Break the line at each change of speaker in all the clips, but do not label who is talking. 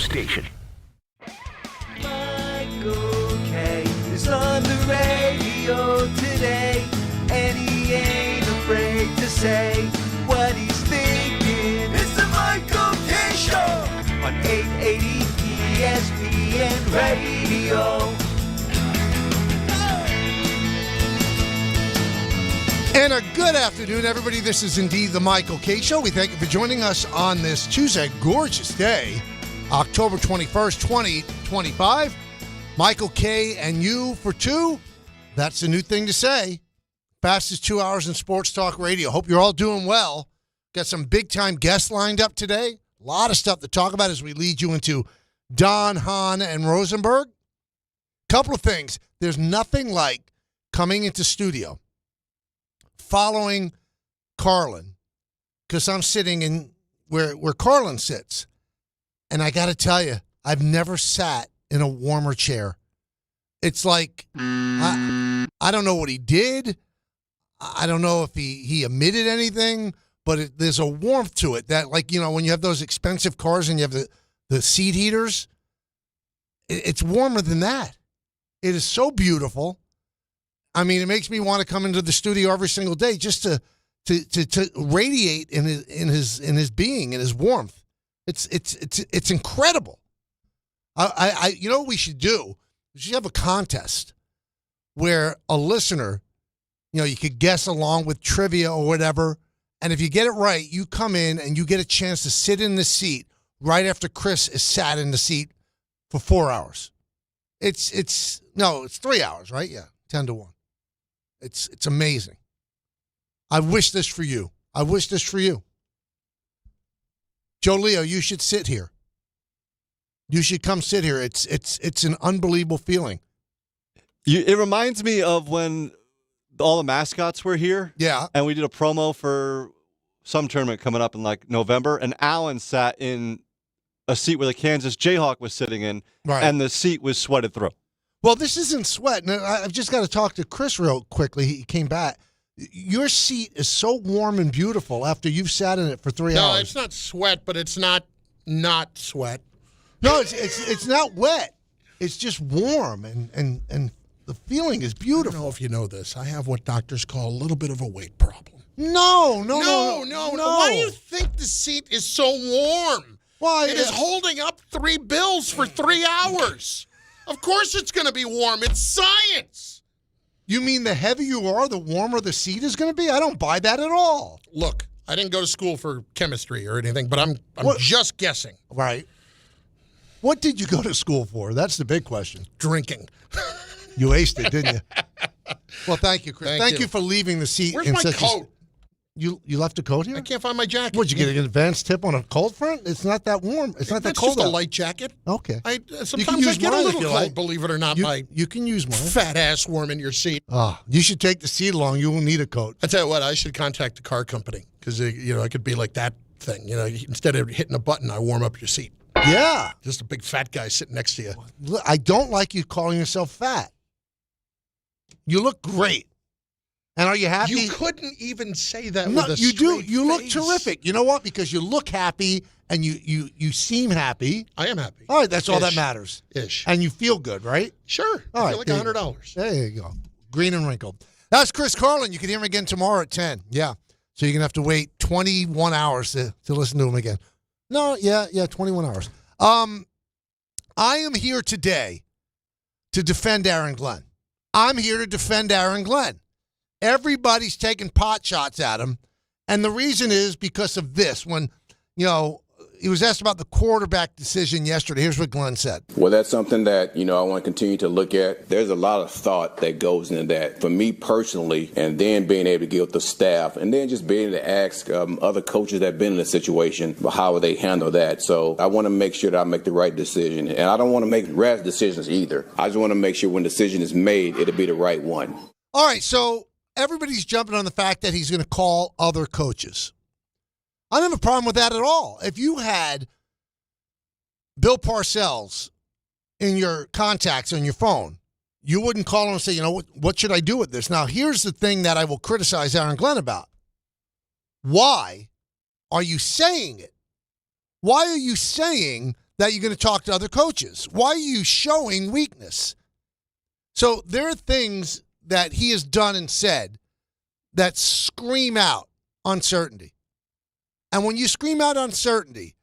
station.
Michael K. is on the radio today, and he ain't afraid to say what he's thinking. It's the Michael K. Show on 880 ESPN Radio.
And a good afternoon, everybody. This is indeed the Michael K. Show. We thank you for joining us on this Tuesday, gorgeous day, October 21st, 2025. Michael K. and you for two. That's a new thing to say. Fastest 2 hours in sports talk radio. Hope you're all doing well. Got some big-time guests lined up today. A lot of stuff to talk about as we lead you into Don, Hahn, and Rosenberg. Couple of things. There's nothing like coming into studio, following Carlin, because I'm sitting in where Carlin sits. And I got to tell you, I've never sat in a warmer chair. It's like, I don't know what he did. I don't know if he emitted anything, but there's a warmth to it that, like, you know, when you have those expensive cars and you have the seat heaters, it's warmer than that. It is so beautiful. I mean, it makes me want to come into the studio every single day just to radiate in his being, in his warmth. It's incredible. I you know what we should do? We should have a contest where a listener, you know, you could guess along with trivia or whatever, and if you get it right, you come in and you get a chance to sit in the seat right after Chris is sat in the seat for 4 hours. It's 3 hours, right? Yeah, 10 to 1. It's amazing. I wish this for you. I wish this for you. Joe Leo, you should sit here. You should come sit here. It's an unbelievable feeling.
It reminds me of when all the mascots were here.
Yeah.
And we did a promo for some tournament coming up in like November, and Alan sat in a seat where the Kansas Jayhawk was sitting in,
right,
and the seat was sweated through.
Well, this isn't sweat. And I've just got to talk to Chris real quickly. He came back. Your seat is so warm and beautiful after you've sat in it for 3 hours.
No, it's not sweat, but it's not sweat.
No, it's not wet. It's just warm, and the feeling is beautiful.
I don't know if you know this. I have what doctors call a little bit of a weight problem.
No.
Why do you think the seat is so warm?
Why?
It is holding up 3 bills for 3 hours. Of course it's going to be warm. It's science.
You mean the heavier you are, the warmer the seat is going to be? I don't buy that at all.
Look, I didn't go to school for chemistry or anything, but I'm just guessing.
Right. What did you go to school for? That's the big question.
Drinking.
You aced it, didn't you? Well, thank you, Chris. Thank you for leaving the seat.
Where's my coat?
You left a coat here?
I can't find my jacket.
What, did you get an advance tip on a cold front? It's not that warm. It's not that cold.
It's just a light jacket.
Okay.
Sometimes I get a little cold, believe it or not.
You can use mine.
Fat ass warm in your seat.
You should take the seat along. You will need a coat.
I tell you what, I should contact the car company because I could be like that thing. You know, instead of hitting a button, I warm up your seat.
Yeah.
Just a big fat guy sitting next to you.
I don't like you calling yourself fat. You look great. And are you happy?
You couldn't even say that
no,
with a
you do.
straight
You look
face.
terrific. You know what? Because you look happy and you seem happy.
I am happy.
All right, that's all that matters.
Ish.
And you feel good, right?
Sure.
All
I feel
right,
like $100.
There you go. Green and wrinkled. That's Chris Carlin. You can hear him again tomorrow at 10. Yeah. So you're going to have to wait 21 hours to listen to him again. No, yeah, 21 hours. I am here today to defend Aaron Glenn. I'm here to defend Aaron Glenn. Everybody's taking pot shots at him, and the reason is because of this. When, he was asked about the quarterback decision yesterday, here's what Glenn said.
Well, that's something that, I want to continue to look at. There's a lot of thought that goes into that. For me personally, and then being able to get with the staff, and then just being able to ask other coaches that have been in the situation, how would they handle that? So I want to make sure that I make the right decision. And I don't want to make rash decisions either. I just want to make sure when the decision is made, it'll be the right one.
All right, so everybody's jumping on the fact that he's going to call other coaches. I don't have a problem with that at all. If you had Bill Parcells in your contacts on your phone, you wouldn't call him and say, what should I do with this? Now, here's the thing that I will criticize Aaron Glenn about. Why are you saying it? Why are you saying that you're going to talk to other coaches? Why are you showing weakness? So there are things that he has done and said that scream out uncertainty. And when you scream out uncertainty,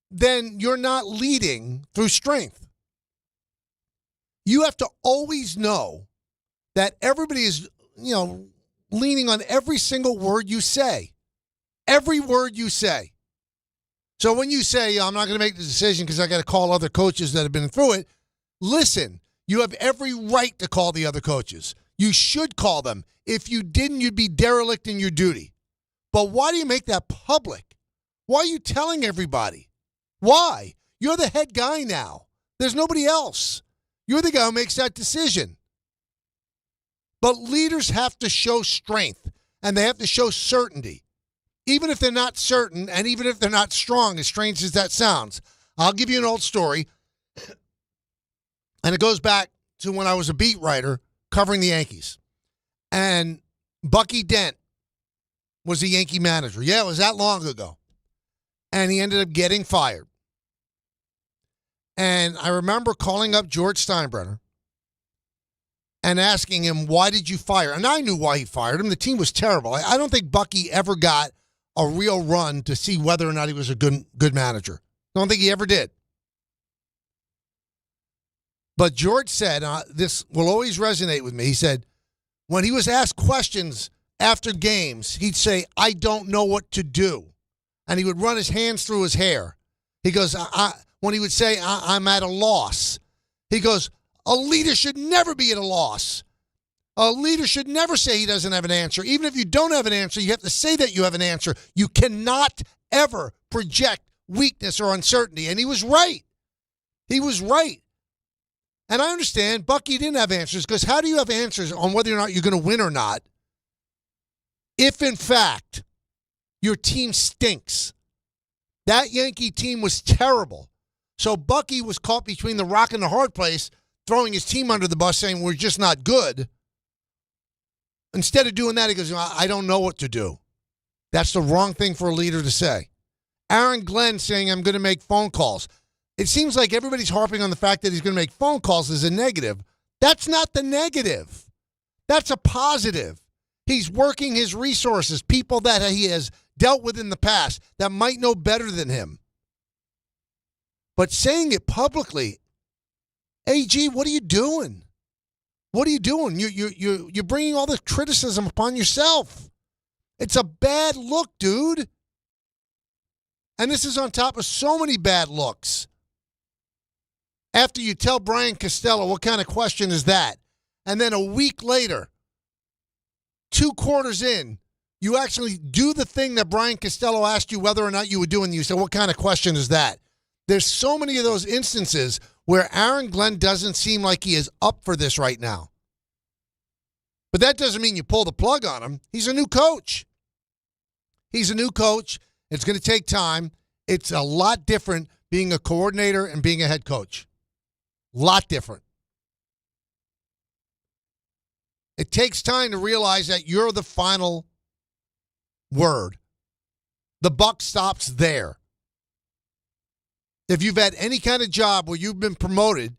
then you're not leading through strength. You have to always know that everybody is, leaning on every single word you say. Every word you say. So when you say, I'm not going to make the decision because I got to call other coaches that have been through it, listen, you have every right to call the other coaches. You should call them. If you didn't, you'd be derelict in your duty. But why do you make that public? Why are you telling everybody? Why? You're the head guy now. There's nobody else. You're the guy who makes that decision. But leaders have to show strength, and they have to show certainty. Even if they're not certain, and even if they're not strong, as strange as that sounds. I'll give you an old story, and it goes back to when I was a beat writer covering the Yankees. And Bucky Dent was the Yankee manager. Yeah, it was that long ago. And he ended up getting fired. And I remember calling up George Steinbrenner and asking him, why did you fire? And I knew why he fired him. The team was terrible. I don't think Bucky ever got a real run to see whether or not he was a good manager. I don't think he ever did. But George said, this will always resonate with me. He said, when he was asked questions after games, he'd say, I don't know what to do. And he would run his hands through his hair. He goes, when he would say, I'm at a loss, he goes, a leader should never be at a loss. A leader should never say he doesn't have an answer. Even if you don't have an answer, you have to say that you have an answer. You cannot ever project weakness or uncertainty. And he was right. He was right. And I understand Bucky didn't have answers, because how do you have answers on whether or not you're going to win or not if, in fact, your team stinks? That Yankee team was terrible. So Bucky was caught between the rock and the hard place, throwing his team under the bus, saying we're just not good. Instead of doing that, he goes, I don't know what to do. That's the wrong thing for a leader to say. Aaron Glenn saying, I'm going to make phone calls. It seems like everybody's harping on the fact that he's going to make phone calls as a negative. That's not the negative. That's a positive. He's working his resources, people that he has dealt with in the past that might know better than him. But saying it publicly, AG, what are you doing? What are you doing? You're bringing all this criticism upon yourself. It's a bad look, dude. And this is on top of so many bad looks. After you tell Brian Costello, what kind of question is that? And then a week later, 2 quarters in, you actually do the thing that Brian Costello asked you whether or not you would do, and you say, what kind of question is that? There's so many of those instances where Aaron Glenn doesn't seem like he is up for this right now. But that doesn't mean you pull the plug on him. He's a new coach. He's a new coach. It's going to take time. It's a lot different being a coordinator and being a head coach. Lot different. It takes time to realize that you're the final word. The buck stops there. If you've had any kind of job where you've been promoted,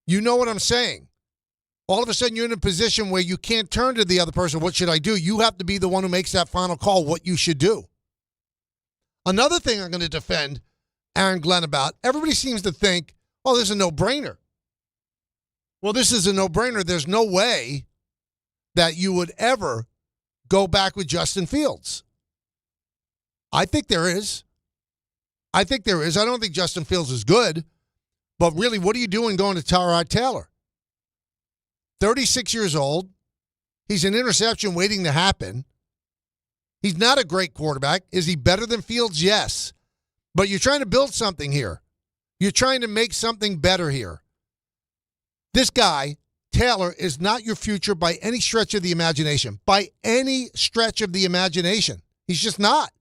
you know what I'm saying. All of a sudden, you're in a position where you can't turn to the other person, what should I do? You have to be the one who makes that final call, what you should do. Another thing I'm going to defend Aaron Glenn about, everybody seems to think, oh, this is a no-brainer. Well, this is a no-brainer. There's no way that you would ever go back with Justin Fields. I think there is. I don't think Justin Fields is good. But really, what are you doing going to Tyrod Taylor? 36 years old. He's an interception waiting to happen. He's not a great quarterback. Is he better than Fields? Yes. But you're trying to build something here. You're trying to make something better here. This guy, Taylor, is not your future by any stretch of the imagination. By any stretch of the imagination. He's just not.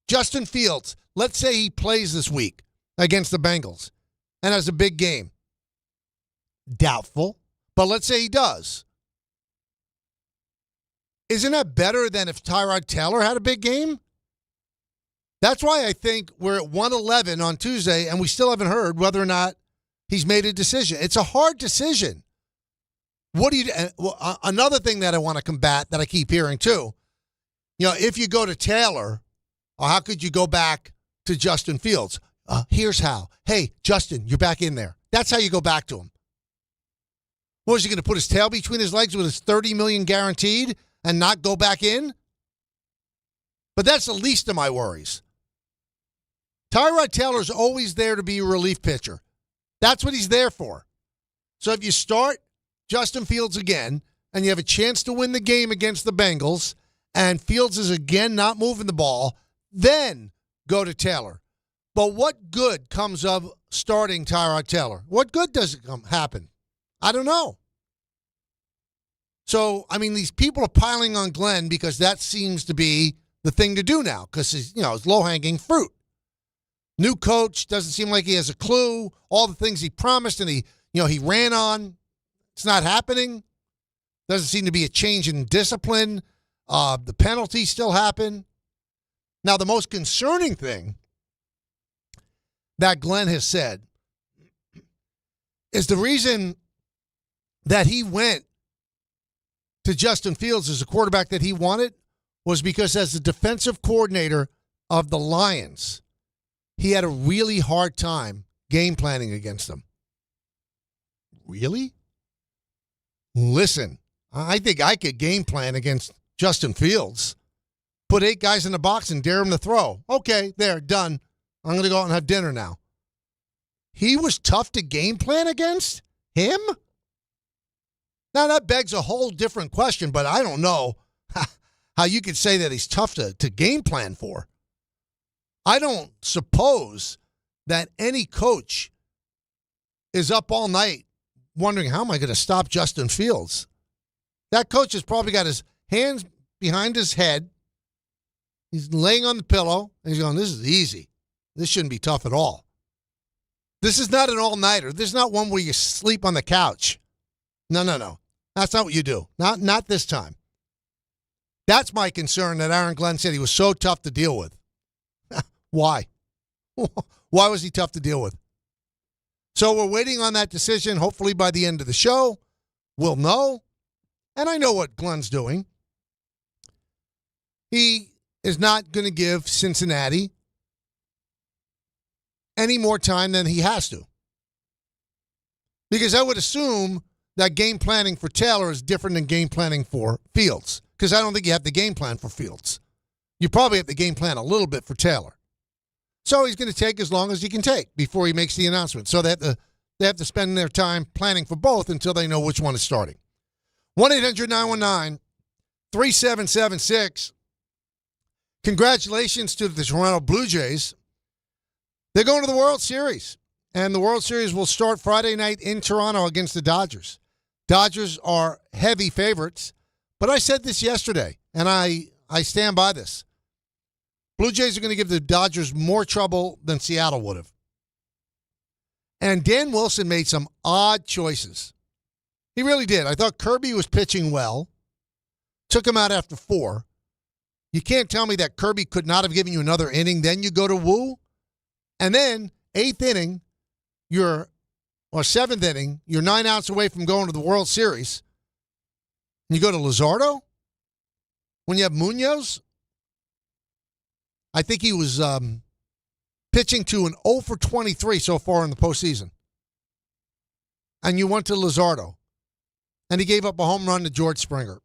Justin Fields, let's say he plays this week against the Bengals and has a big game. Doubtful, but let's say he does. Isn't that better than if Tyrod Taylor had a big game? That's why I think we're at 111 on Tuesday, and we still haven't heard whether or not he's made a decision. It's a hard decision. What do you? Well, another thing that I want to combat that I keep hearing too, if you go to Taylor, or how could you go back to Justin Fields? Here's how. Hey, Justin, you're back in there. That's how you go back to him. What, is he going to put his tail between his legs with his $30 million guaranteed and not go back in? But that's the least of my worries. Tyrod Taylor's always there to be a relief pitcher. That's what he's there for. So if you start Justin Fields again and you have a chance to win the game against the Bengals and Fields is again not moving the ball, then go to Taylor. But what good comes of starting Tyrod Taylor? What good does it happen? I don't know. So, these people are piling on Glenn because that seems to be the thing to do now because, it's low-hanging fruit. New coach, doesn't seem like he has a clue. All the things he promised and he ran on, it's not happening. Doesn't seem to be a change in discipline. The penalties still happen. Now, the most concerning thing that Glenn has said is the reason that he went to Justin Fields as a quarterback that he wanted was because as the defensive coordinator of the Lions, he had a really hard time game planning against them. Really? Listen, I think I could game plan against Justin Fields. Put 8 guys in the box and dare him to throw. Okay, there, done. I'm going to go out and have dinner now. He was tough to game plan against? Him? Now, that begs a whole different question, but I don't know how you could say that he's tough to game plan for. I don't suppose that any coach is up all night wondering, how am I going to stop Justin Fields? That coach has probably got his hands behind his head. He's laying on the pillow, and he's going, this is easy. This shouldn't be tough at all. This is not an all-nighter. This is not one where you sleep on the couch. No. That's not what you do. Not this time. That's my concern that Aaron Glenn said he was so tough to deal with. Why? Why was he tough to deal with? So we're waiting on that decision. Hopefully by the end of the show, we'll know. And I know what Glenn's doing. He is not going to give Cincinnati any more time than he has to. Because I would assume that game planning for Taylor is different than game planning for Fields. Because I don't think you have the game plan for Fields. You probably have the game plan a little bit for Taylor. So he's going to take as long as he can take before he makes the announcement. So they have to spend their time planning for both until they know which one is starting. 1-800-919-3776. Congratulations to the Toronto Blue Jays. They're going to the World Series. And the World Series will start Friday night in Toronto against the Dodgers. Dodgers are heavy favorites. But I said this yesterday, and I stand by this. Blue Jays are going to give the Dodgers more trouble than Seattle would have. And Dan Wilson made some odd choices. He really did. I thought Kirby was pitching well. Took him out after 4. You can't tell me that Kirby could not have given you another inning. Then you go to Wu. And then, 8th inning, or 7th inning, you're 9 outs away from going to the World Series. And you go to Luzardo? When you have Munoz? I think he was pitching to an 0 for 23 so far in the postseason. And you went to Luzardo. And he gave up a home run to George Springer.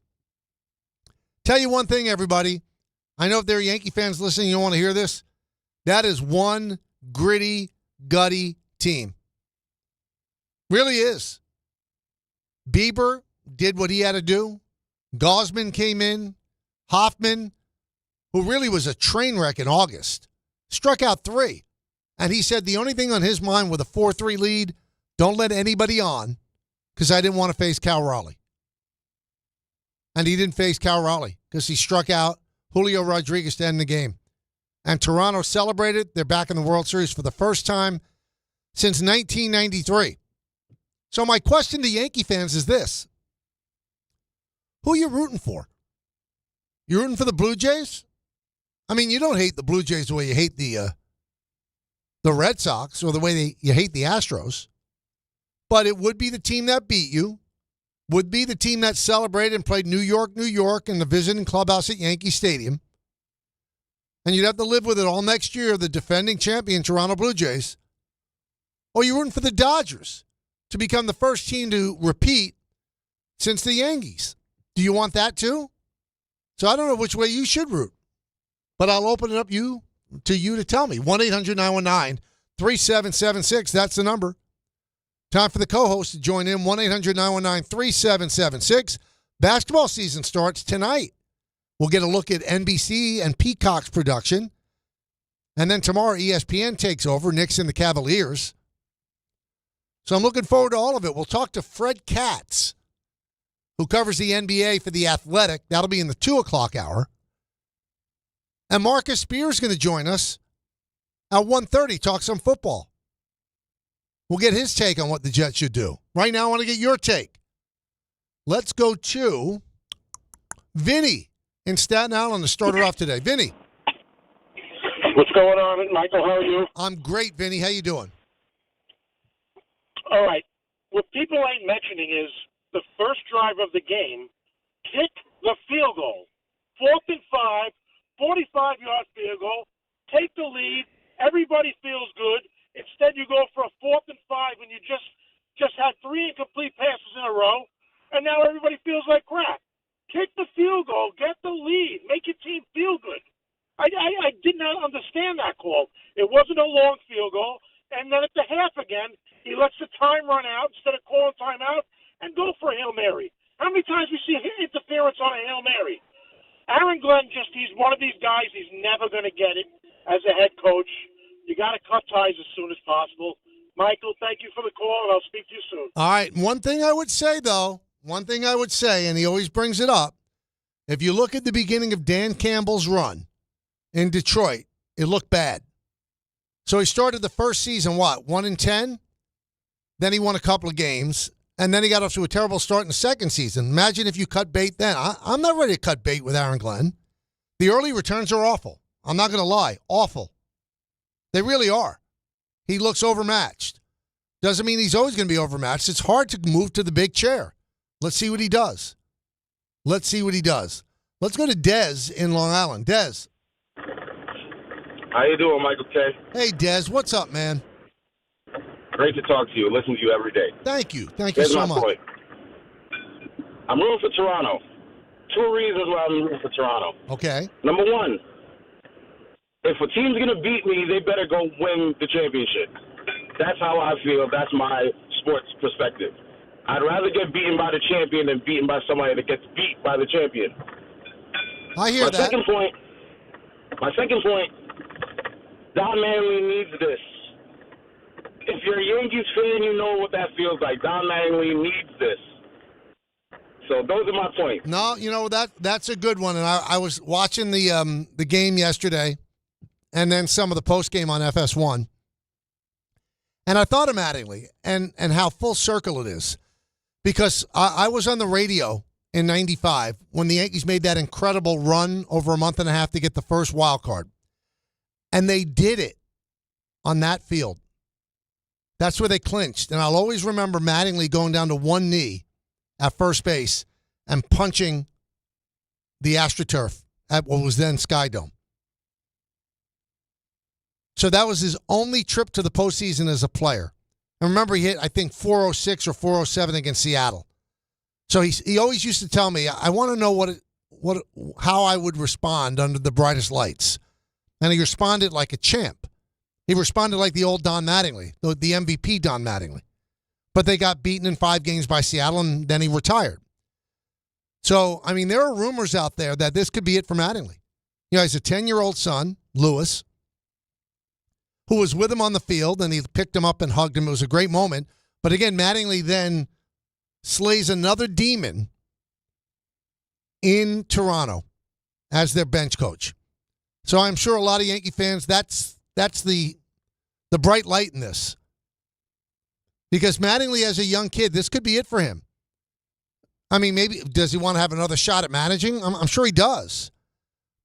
Tell you one thing, everybody. I know if there are Yankee fans listening, you don't want to hear this. That is one gritty, gutty team. Really is. Bieber did what he had to do. Gosman came in. Hoffman, who really was a train wreck in August, struck out 3. And he said the only thing on his mind with a 4-3 lead, don't let anybody on because I didn't want to face Cal Raleigh. And he didn't face Cal Raleigh because he struck out Julio Rodriguez to end the game. And Toronto celebrated. They're back in the World Series for the first time since 1993. So my question to Yankee fans is this. Who are you rooting for? You rooting for the Blue Jays I mean, you don't hate the Blue Jays the way you hate the Red Sox or the way you hate the Astros, but it would be the team that beat you, would be the team that celebrated and played New York, New York in the visiting clubhouse at Yankee Stadium, and you'd have to live with it all next year, the defending champion Toronto Blue Jays, or you're rooting for the Dodgers to become the first team to repeat since the Yankees. Do you want that too? So I don't know which way you should root, but I'll open it up to you to tell me. 1-800-919-3776. That's the number. Time for the co-host to join in. 1-800-919-3776. Basketball season starts tonight. We'll get a look at NBC and Peacock's production. And then tomorrow, ESPN takes over. Knicks and the Cavaliers. So I'm looking forward to all of it. We'll talk to Fred Katz, who covers the NBA for The Athletic. That'll be in the 2 o'clock hour. And Marcus Spears is going to join us at 1:30, talk some football. We'll get his take on what the Jets should do. Right now, I want to get your take. Let's go to Vinny in Staten Island to start her off today. Vinny.
What's going on, Michael? How are you?
I'm great, Vinny. How you doing?
All right. What people ain't mentioning is the first drive of the game, kick the field goal. 4th and 5, 45-yard field goal, take the lead. Everybody feels good. Instead, you go for a 4th and 5, and you just had 3 incomplete passes in a row, and now everybody feels like crap. Kick the field goal. Get the lead. Make your team feel good. I did not understand that call. It wasn't a long field goal. And then at the half again, he lets the time run out instead of calling timeout and go for a Hail Mary. How many times we see interference on a Hail Mary? Aaron Glenn, he's one of these guys, he's never going to get it as a head coach. You got to cut ties as soon as possible. Michael, thank you for the call, and I'll speak to you soon.
All right. One thing I would say, and he always brings it up, if you look at the beginning of Dan Campbell's run in Detroit, it looked bad. So he started the first season, 1-10? Then he won a couple of games, and then he got off to a terrible start in the second season. Imagine if you cut bait then. I'm not ready to cut bait with Aaron Glenn. The early returns are awful. I'm not going to lie. Awful. They really are. He looks overmatched. Doesn't mean he's always going to be overmatched. It's hard to move to the big chair. Let's see what he does. Let's go to Dez in Long Island. Dez.
How you doing, Michael K?
Hey, Dez. What's up, man?
Great to talk to you. Listen to you every day.
Thank you. Thank
Here's
you so
my
much.
point. I'm rooting for Toronto. 2 reasons why I'm rooting for Toronto.
Okay.
Number one, if a team's going to beat me, they better go win the championship. That's how I feel. That's my sports perspective. I'd rather get beaten by the champion than beaten by somebody that gets beat by the champion.
I hear
My
that.
second point, Don Manley needs this. If you're a Yankees fan, you know what that feels like. Don Manley needs this. So those are my points.
No, you know, that's a good one. And I was watching the game yesterday and then some of the post game on FS1. And I thought of Mattingly and how full circle it is. Because I was on the radio in 95 when the Yankees made that incredible run over a month and a half to get the first wild card. And they did it on that field. That's where they clinched. And I'll always remember Mattingly going down to one knee at first base and punching the AstroTurf at what was then Sky Dome. So that was his only trip to the postseason as a player. And remember, he hit, I think, 406 or 407 against Seattle. So he always used to tell me, I want to know how I would respond under the brightest lights. And he responded like a champ. He responded like the old Don Mattingly, the MVP Don Mattingly. But they got beaten in 5 games by Seattle, and then he retired. So, I mean, there are rumors out there that this could be it for Mattingly. You know, he has a 10-year-old son, Lewis, who was with him on the field, and he picked him up and hugged him. It was a great moment. But again, Mattingly then slays another demon in Toronto as their bench coach. So I'm sure a lot of Yankee fans, that's the bright light in this. Because Mattingly, as a young kid, this could be it for him. I mean, maybe, does he want to have another shot at managing? I'm sure he does.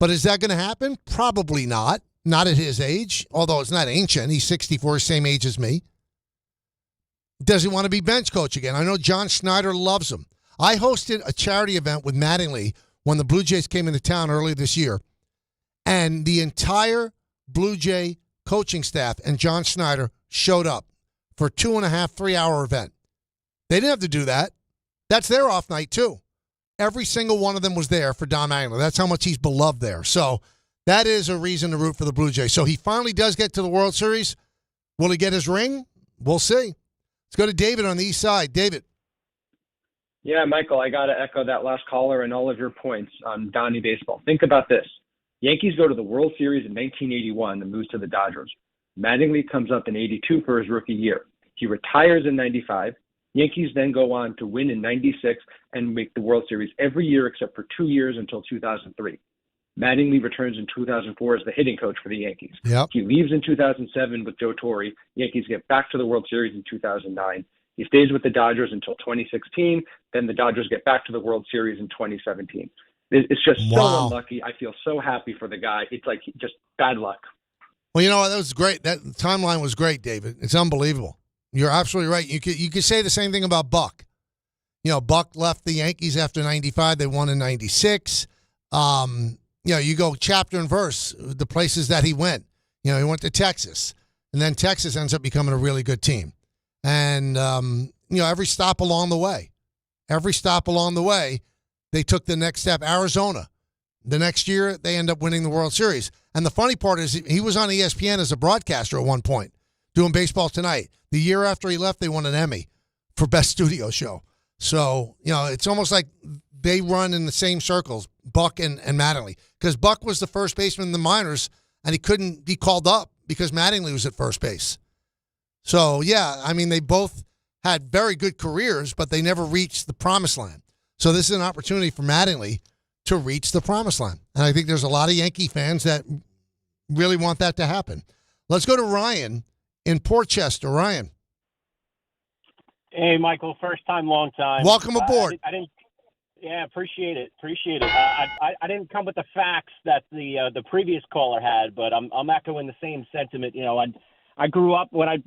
But is that going to happen? Probably not. Not at his age, although it's not ancient. He's 64, same age as me. Does he want to be bench coach again? I know John Schneider loves him. I hosted a charity event with Mattingly when the Blue Jays came into town earlier this year, and the entire Blue Jay coaching staff and John Schneider showed up for a 2.5, 3-hour event. They didn't have to do that. That's their off night, too. Every single one of them was there for Don Mattingly. That's how much he's beloved there. So that is a reason to root for the Blue Jays. So he finally does get to the World Series. Will he get his ring? We'll see. Let's go to David on the east side. David.
Yeah, Michael, I got to echo that last caller and all of your points on Donnie baseball. Think about this. Yankees go to the World Series in 1981 and moves to the Dodgers. Mattingly comes up in 82 for his rookie year. He retires in 95. Yankees then go on to win in 96 and make the World Series every year except for 2 years until 2003. Mattingly returns in 2004 as the hitting coach for the Yankees.
Yep.
He leaves in 2007 with Joe Torre. Yankees get back to the World Series in 2009. He stays with the Dodgers until 2016. Then the Dodgers get back to the World Series in 2017. It's just so unlucky. I feel so happy for the guy. It's like just bad luck.
Well, you know what? That was great. That timeline was great, David. It's unbelievable. You're absolutely right. You could say the same thing about Buck. You know, Buck left the Yankees after 95. They won in 96. You go chapter and verse, the places that he went. You know, he went to Texas. And then Texas ends up becoming a really good team. And, every stop along the way, they took the next step. Arizona, the next year, they end up winning the World Series. And the funny part is he was on ESPN as a broadcaster at one point, doing Baseball Tonight. The year after he left, they won an Emmy for Best Studio Show. So, it's almost like they run in the same circles, Buck and Mattingly. Because Buck was the first baseman in the minors, and he couldn't be called up because Mattingly was at first base. So, they both had very good careers, but they never reached the promised land. So this is an opportunity for Mattingly to reach the promised land. And I think there's a lot of Yankee fans that really want that to happen. Let's go to Ryan in Port Chester. Ryan.
Hey, Michael. First time, long time.
Welcome aboard.
I didn't. Yeah, appreciate it. I didn't come with the facts that the previous caller had, but I'm echoing the same sentiment. I grew up when I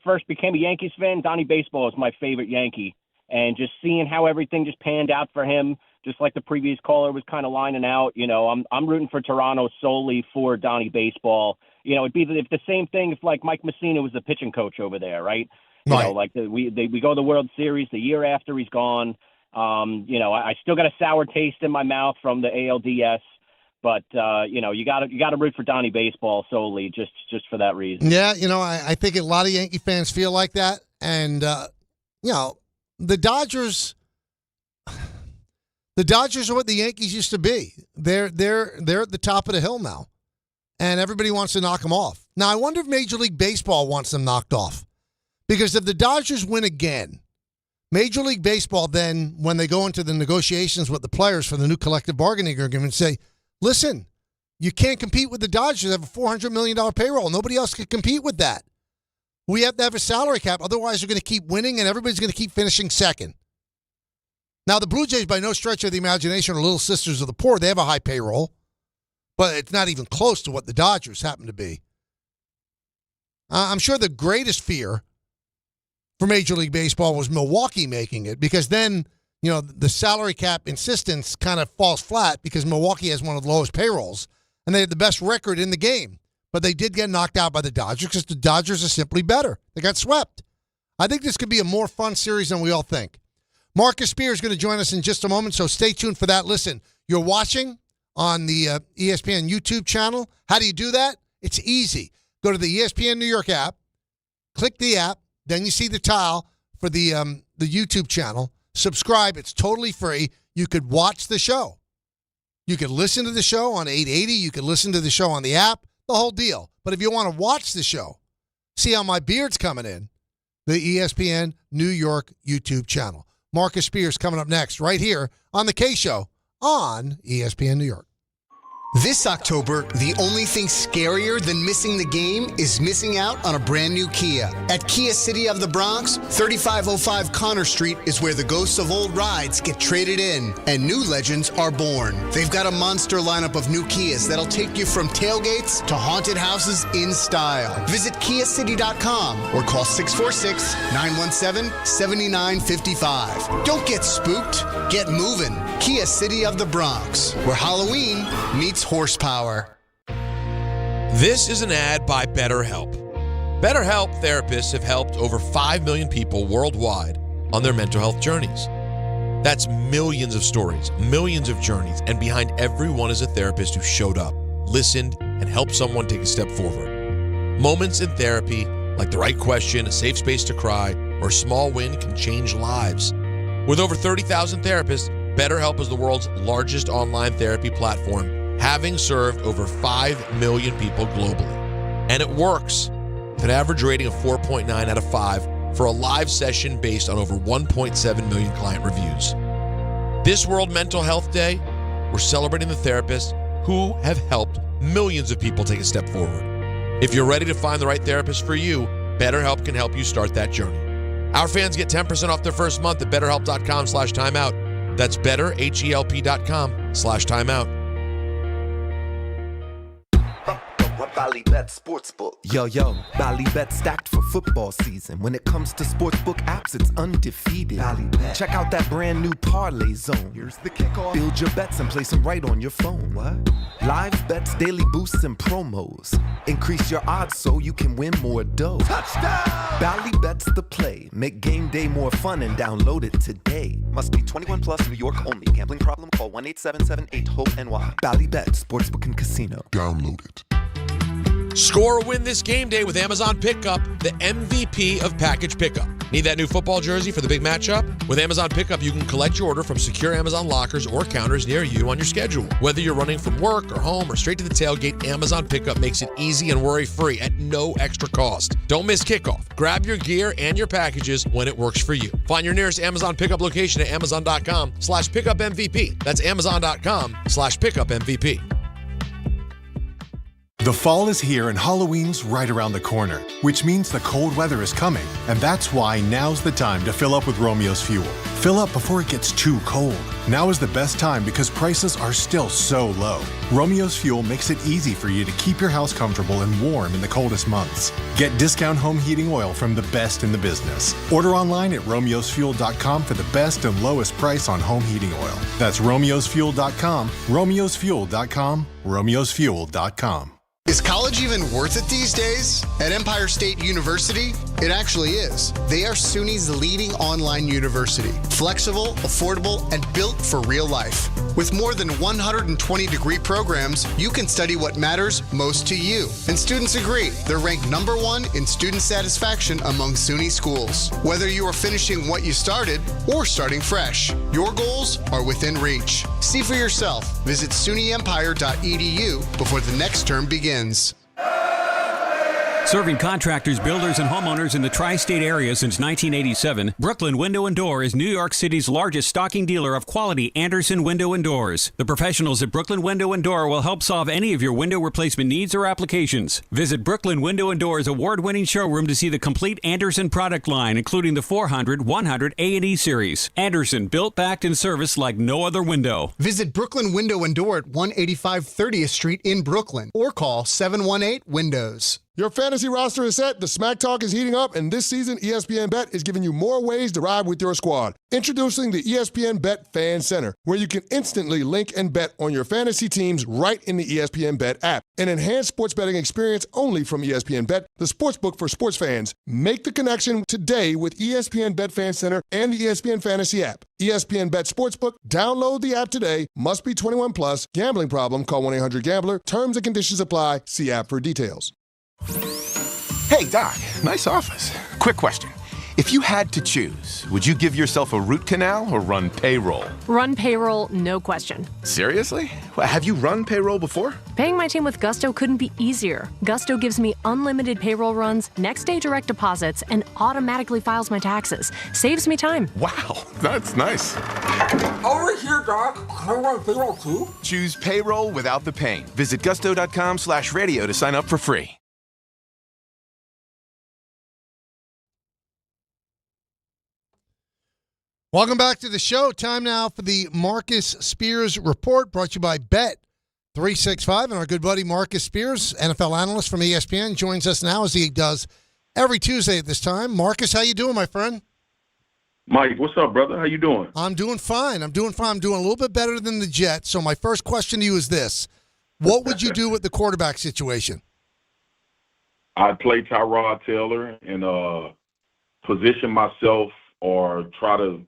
first became a Yankees fan. Donnie Baseball was my favorite Yankee, and just seeing how everything just panned out for him, just like the previous caller was kind of lining out. I'm rooting for Toronto solely for Donnie Baseball. It'd be if the same thing if like Mike Mussina was the pitching coach over there, right? We go to the World Series the year after he's gone. I still got a sour taste in my mouth from the ALDS. But, you got to root for Donnie Baseball solely just for that reason.
Yeah, I think a lot of Yankee fans feel like that. And, the Dodgers are what the Yankees used to be. They're at the top of the hill now. And everybody wants to knock them off. Now, I wonder if Major League Baseball wants them knocked off. Because if the Dodgers win again, Major League Baseball then, when they go into the negotiations with the players for the new collective bargaining agreement, say, listen, you can't compete with the Dodgers. They have a $400 million payroll. Nobody else can compete with that. We have to have a salary cap. Otherwise, they're going to keep winning, and everybody's going to keep finishing second. Now, the Blue Jays, by no stretch of the imagination, are little sisters of the poor. They have a high payroll, but it's not even close to what the Dodgers happen to be. I'm sure the greatest fear for Major League Baseball was Milwaukee making it, because then the salary cap insistence kind of falls flat because Milwaukee has one of the lowest payrolls, and they had the best record in the game. But they did get knocked out by the Dodgers because the Dodgers are simply better. They got swept. I think this could be a more fun series than we all think. Marcus Spear is going to join us in just a moment, so stay tuned for that. Listen, you're watching on the ESPN YouTube channel. How do you do that? It's easy. Go to the ESPN New York app, click the app, then you see the tile for the YouTube channel. Subscribe. It's totally free. You could watch the show. You could listen to the show on 880. You could listen to the show on the app, the whole deal. But if you want to watch the show, see how my beard's coming in, the ESPN New York YouTube channel. Marcus Spears coming up next right here on The K Show on ESPN New York.
This October, the only thing scarier than missing the game is missing out on a brand new Kia. At Kia City of the Bronx, 3505 Connor Street is where the ghosts of old rides get traded in and new legends are born. They've got a monster lineup of new Kias that'll take you from tailgates to haunted houses in style. Visit KiaCity.com or call 646-917-7955. Don't get spooked, get moving. Kia City of the Bronx, where Halloween meets horsepower.
This is an ad by BetterHelp. BetterHelp therapists have helped over 5 million people worldwide on their mental health journeys. That's millions of stories, millions of journeys, and behind every one is a therapist who showed up, listened, and helped someone take a step forward. Moments in therapy, like the right question, a safe space to cry, or a small win can change lives. With over 30,000 therapists, BetterHelp is the world's largest online therapy platform, having served over 5 million people globally. And it works, with an average rating of 4.9 out of 5 for a live session based on over 1.7 million client reviews. This World Mental Health Day, we're celebrating the therapists who have helped millions of people take a step forward. If you're ready to find the right therapist for you, BetterHelp can help you start that journey. Our fans get 10% off their first month at betterhelp.com/timeout. That's betterhelp.com/timeout.
Ballybet Sportsbook. Yo, Ballybet stacked for football season. When it comes to sportsbook apps, it's undefeated. Ballybet. Check out that brand new parlay zone. Here's the kickoff. Build your bets and place them right on your phone. What? Live bets, daily boosts, and promos. Increase your odds so you can win more dough. Touchdown! Ballybet's the play. Make game day more fun and download it today. Must be 21 plus, New York only. Gambling problem? Call 1-877-8-HOPE-NY. Ballybet Sportsbook and Casino. Download it.
Score a win this game day with Amazon Pickup, the MVP of package pickup. Need that new football jersey for the big matchup? With Amazon Pickup, you can collect your order from secure Amazon lockers or counters near you on your schedule. Whether you're running from work or home or straight to the tailgate, Amazon Pickup makes it easy and worry-free at no extra cost. Don't miss kickoff. Grab your gear and your packages when it works for you. Find your nearest Amazon Pickup location at amazon.com/pickupmvp. That's amazon.com/pickupmvp.
The fall is here and Halloween's right around the corner, which means the cold weather is coming, and that's why now's the time to fill up with Romeo's Fuel. Fill up before it gets too cold. Now is the best time because prices are still so low. Romeo's Fuel makes it easy for you to keep your house comfortable and warm in the coldest months. Get discount home heating oil from the best in the business. Order online at romeosfuel.com for the best and lowest price on home heating oil. That's romeosfuel.com, romeosfuel.com, romeosfuel.com.
Is college even worth it these days? At Empire State University, it actually is. They are SUNY's leading online university. Flexible, affordable, and built for real life. With more than 120 degree programs, you can study what matters most to you. And students agree. They're ranked #1 in student satisfaction among SUNY schools. Whether you are finishing what you started or starting fresh, your goals are within reach. See for yourself. Visit SUNYEmpire.edu before the next term begins.
Serving contractors, builders, and homeowners in the tri-state area since 1987, Brooklyn Window & Door is New York City's largest stocking dealer of quality Andersen window and doors. The professionals at Brooklyn Window & Door will help solve any of your window replacement needs or applications. Visit Brooklyn Window & Door's award-winning showroom to see the complete Andersen product line, including the 400, 100, A&E series. Andersen, built, backed, and serviced like no other window.
Visit Brooklyn Window & Door at 185 30th Street in Brooklyn or call 718-WINDOWS.
Your fantasy roster is set, the smack talk is heating up, and this season ESPN Bet is giving you more ways to ride with your squad. Introducing the ESPN Bet Fan Center, where you can instantly link and bet on your fantasy teams right in the ESPN Bet app. An enhanced sports betting experience only from ESPN Bet, the sportsbook for sports fans. Make the connection today with ESPN Bet Fan Center and the ESPN Fantasy app. ESPN Bet Sportsbook, download the app today. Must be 21 plus. Gambling problem, call 1-800-GAMBLER. Terms and conditions apply. See app for details.
Hey, Doc, nice office. Quick question. If you had to choose, would you give yourself a root canal or run payroll?
Run payroll, no question.
Seriously? Well, have you run payroll before?
Paying my team with Gusto couldn't be easier. Gusto gives me unlimited payroll runs, next-day direct deposits, and automatically files my taxes. Saves me time.
Wow, that's nice.
Over here, Doc. Can I run payroll too?
Choose payroll without the pain. Visit gusto.com/radio to sign up for free.
Welcome back to the show. Time now for the Marcus Spears Report, brought to you by Bet365. And our good buddy Marcus Spears, NFL analyst from ESPN, joins us now as he does every Tuesday at this time. Marcus, how you doing, my friend?
Mike, what's up, brother? How you doing?
I'm doing fine. I'm doing a little bit better than the Jets. So my first question to you is this. What would you do with the quarterback situation?
I'd play Tyrod Taylor and position myself or try to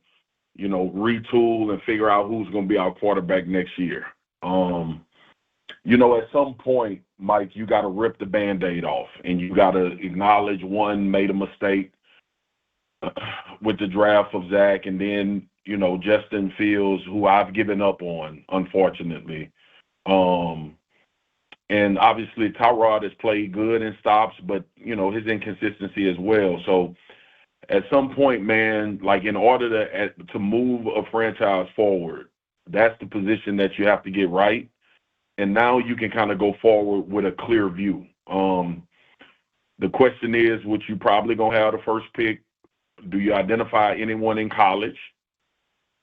retool and figure out who's going to be our quarterback next year. At some point, Mike, you got to rip the Band-Aid off, and you got to acknowledge one made a mistake with the draft of Zach, and then, Justin Fields, who I've given up on, unfortunately. And obviously Tyrod has played good in stops, but, his inconsistency as well. So, at some point, man, like in order to move a franchise forward, that's the position that you have to get right. And now you can kind of go forward with a clear view. The question is, which you probably going to have the first pick, do you identify anyone in college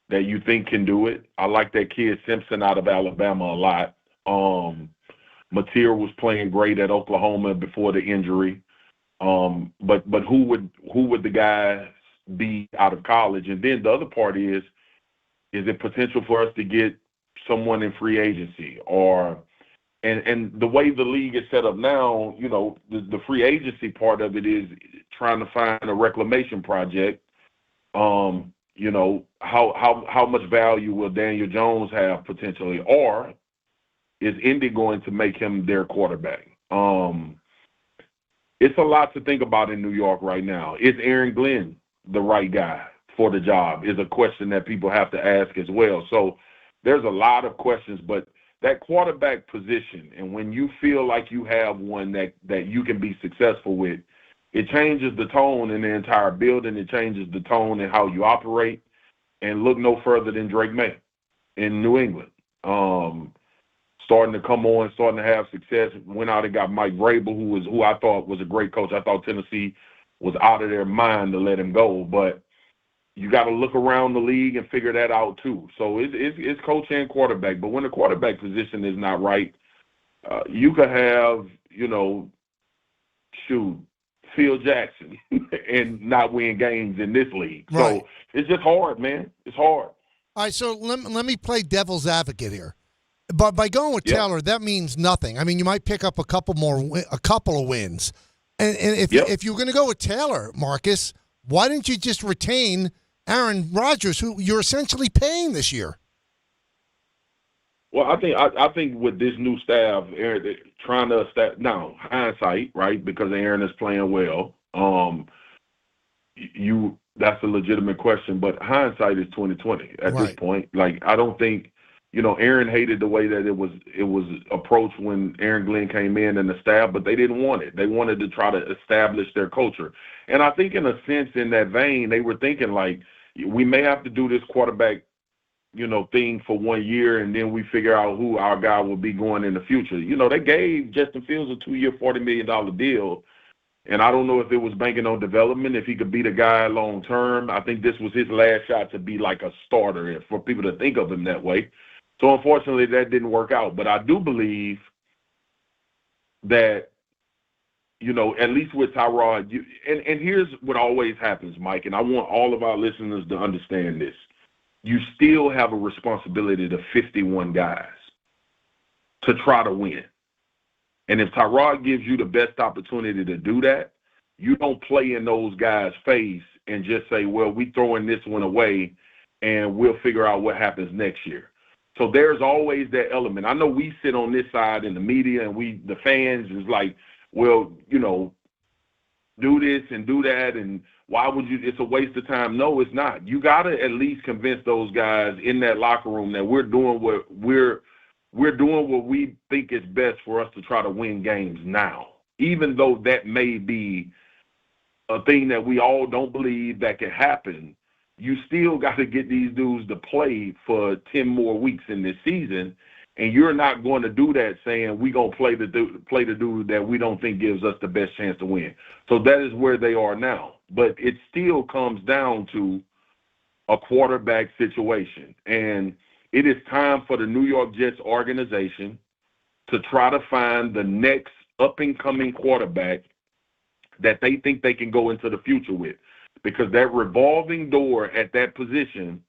that you think can do it? I like that kid Simpson out of Alabama a lot. Mateer was playing great at Oklahoma before the injury. But who would the guys be out of college? And then the other part is it potential for us to get someone in free agency and the way the league is set up now, the free agency part of it is trying to find a reclamation project. How much value will Daniel Jones have potentially, or is Indy going to make him their quarterback? It's a lot to think about in New York right now. Is Aaron Glenn the right guy for the job is a question that people have to ask as well. So there's a lot of questions, but that quarterback position, and when you feel like you have one that you can be successful with, it changes the tone in the entire building. It changes the tone in how you operate. And look no further than Drake May in New England. Starting to come on, starting to have success. Went out and got Mike Vrabel, who I thought was a great coach. I thought Tennessee was out of their mind to let him go. But you got to look around the league and figure that out too. So it's coach and quarterback. But when the quarterback position is not right, you could have, Phil Jackson and not win games in this league.
Right.
So it's just hard, man. It's hard.
All right, so let me play devil's advocate here. But by going with Taylor, that means nothing. I mean, you might pick up a couple of wins. And if you're going to go with Taylor, Marcus, why didn't you just retain Aaron Rodgers, who you're essentially paying this year?
Well, I think with this new staff, Aaron, trying to now hindsight, right? Because Aaron is playing well. That's a legitimate question, but hindsight is 20/20 at this point. Like, I don't think. Aaron hated the way that it was approached when Aaron Glenn came in and the staff, but they didn't want it. They wanted to try to establish their culture. And I think in a sense, in that vein, they were thinking like, we may have to do this quarterback, thing for 1 year, and then we figure out who our guy will be going in the future. They gave Justin Fields a 2-year, $40 million deal. And I don't know if it was banking on development, if he could be the guy long term. I think this was his last shot to be like a starter, for people to think of him that way. So, unfortunately, that didn't work out. But I do believe that, at least with Tyrod, and here's what always happens, Mike, and I want all of our listeners to understand this. You still have a responsibility to 51 guys to try to win. And if Tyrod gives you the best opportunity to do that, you don't play in those guys' face and just say, well, we throwing this one away and we'll figure out what happens next year. So there's always that element. I know we sit on this side in the media and the fans is like, well, do this and do that, and why would you? It's a waste of time. No, it's not. You got to at least convince those guys in that locker room that we're doing what we think is best for us to try to win games now, even though that may be a thing that we all don't believe that can happen. you still got to get these dudes to play for 10 more weeks in this season, and you're not going to do that saying we're going to play the dude that we don't think gives us the best chance to win. So that is where they are now. But it still comes down to a quarterback situation. And it is time for the New York Jets organization to try to find the next up-and-coming quarterback that they think they can go into the future with. Because that revolving door at that position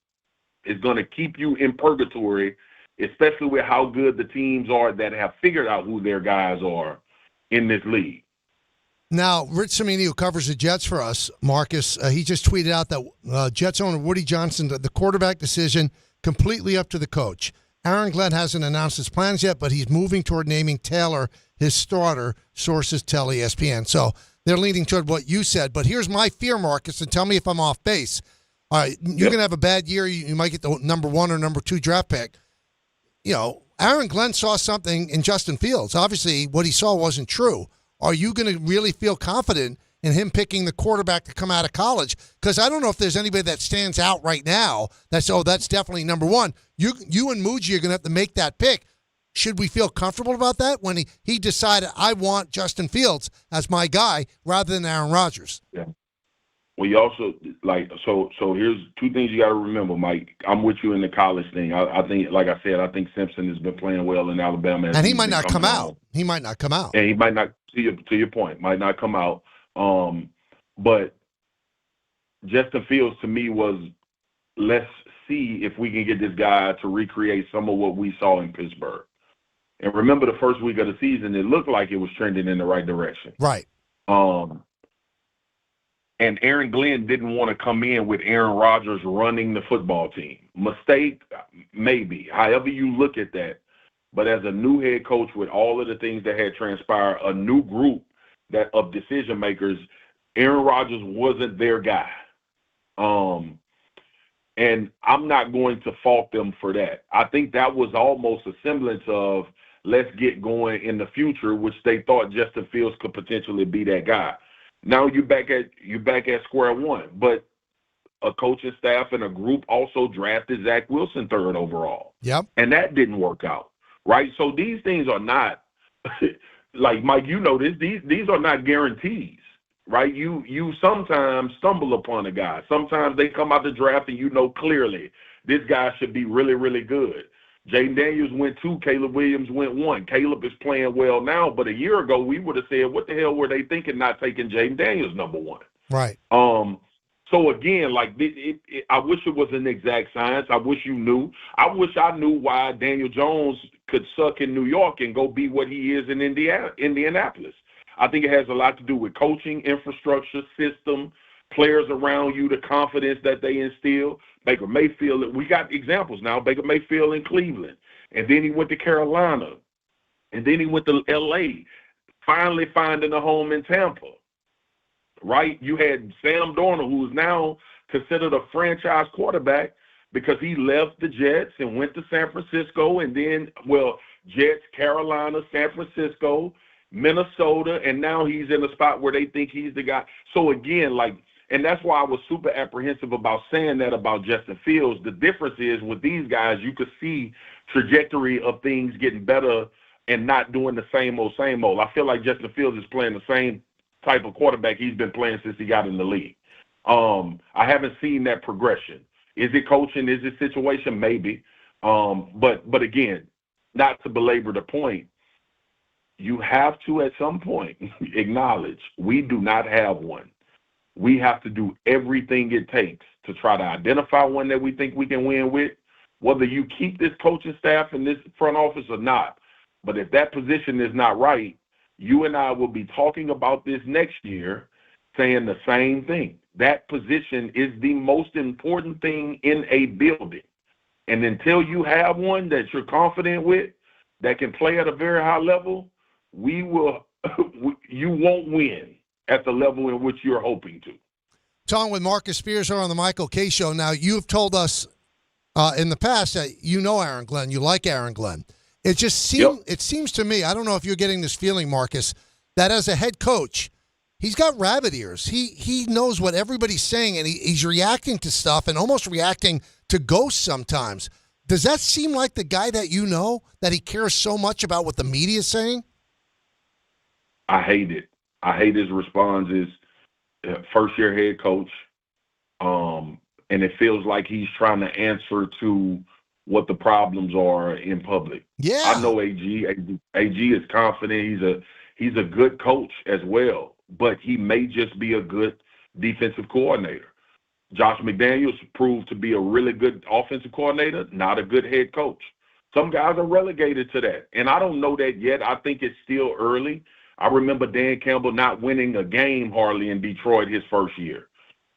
is going to keep you in purgatory, especially with how good the teams are that have figured out who their guys are in this league.
Now, Rich Cimini, who covers the Jets for us, Marcus, he just tweeted out that Jets owner Woody Johnson, the quarterback decision, completely up to the coach. Aaron Glenn hasn't announced his plans yet, but he's moving toward naming Taylor his starter, sources tell ESPN. So they're leaning toward what you said. But here's my fear, Marcus, and tell me if I'm off base. All right, you're going to have a bad year. You might get the number 1 or number 2 draft pick. You know, Aaron Glenn saw something in Justin Fields. Obviously, what he saw wasn't true. Are you going to really feel confident in him picking the quarterback to come out of college? Because I don't know if there's anybody that stands out right now that's definitely number 1. You and Muji are going to have to make that pick. Should we feel comfortable about that when he decided, I want Justin Fields as my guy rather than Aaron Rodgers?
Yeah. Well, you also, so here's 2 things you got to remember, Mike. I'm with you in the college thing. I think, like I said, I think Simpson has been playing well in Alabama.
And he might not come out. He might not come out.
And he might not, to your point, might not come out. But Justin Fields, to me, was let's see if we can get this guy to recreate some of what we saw in Pittsburgh. And remember the first week of the season, it looked like it was trending in the right direction.
Right.
And Aaron Glenn didn't want to come in with Aaron Rodgers running the football team. Mistake, maybe. However you look at that. But as a new head coach with all of the things that had transpired, a new group of decision makers, Aaron Rodgers wasn't their guy. And I'm not going to fault them for that. I think that was almost a semblance of let's get going in the future, which they thought Justin Fields could potentially be that guy. Now you're back at square one. But a coaching staff and a group also drafted Zach Wilson 3rd overall.
Yep.
And that didn't work out. Right? So these things are not like Mike, you know this, these are not guarantees. Right? You sometimes stumble upon a guy. Sometimes they come out the draft and you know clearly this guy should be really, really good. Jaden Daniels went 2, Caleb Williams went 1. Caleb is playing well now, but a year ago we would have said, what the hell were they thinking not taking Jaden Daniels number 1?
Right.
So again, like I wish it was an exact science. I wish you knew. I wish I knew why Daniel Jones could suck in New York and go be what he is in Indianapolis. I think it has a lot to do with coaching, infrastructure, system, players around you, the confidence that they instill. Baker Mayfield, we got examples now. Baker Mayfield in Cleveland, and then he went to Carolina, and then he went to L.A., finally finding a home in Tampa, right? You had Sam Darnold, who is now considered a franchise quarterback because he left the Jets and went to San Francisco, and then, Jets, Carolina, San Francisco, Minnesota, and now he's in a spot where they think he's the guy. So again, and that's why I was super apprehensive about saying that about Justin Fields. The difference is with these guys, you could see trajectory of things getting better and not doing the same old. I feel like Justin Fields is playing the same type of quarterback he's been playing since he got in the league. I haven't seen that progression. Is it coaching? Is it situation? Maybe. But again, not to belabor the point, you have to at some point acknowledge we do not have one. We have to do everything it takes to try to identify one that we think we can win with, whether you keep this coaching staff in this front office or not. But if that position is not right, you and I will be talking about this next year saying the same thing. That position is the most important thing in a building. And until you have one that you're confident with that can play at a very high level, you won't win at the level in which you're hoping to.
Talking with Marcus Spears on the Michael K. Show. Now, you've told us in the past that you know Aaron Glenn, you like Aaron Glenn. It just seems, It seems to me, I don't know if you're getting this feeling, Marcus, that as a head coach, he's got rabbit ears. He knows what everybody's saying, and he's reacting to stuff and almost reacting to ghosts sometimes. Does that seem like the guy that you know, that he cares so much about what the media is saying?
I hate it. I hate his responses. First-year head coach, and it feels like he's trying to answer to what the problems are in public.
Yeah,
I know AG. AG is confident. He's a good coach as well, but he may just be a good defensive coordinator. Josh McDaniels proved to be a really good offensive coordinator, not a good head coach. Some guys are relegated to that, and I don't know that yet. I think it's still early. I remember Dan Campbell not winning a game hardly in Detroit his first year.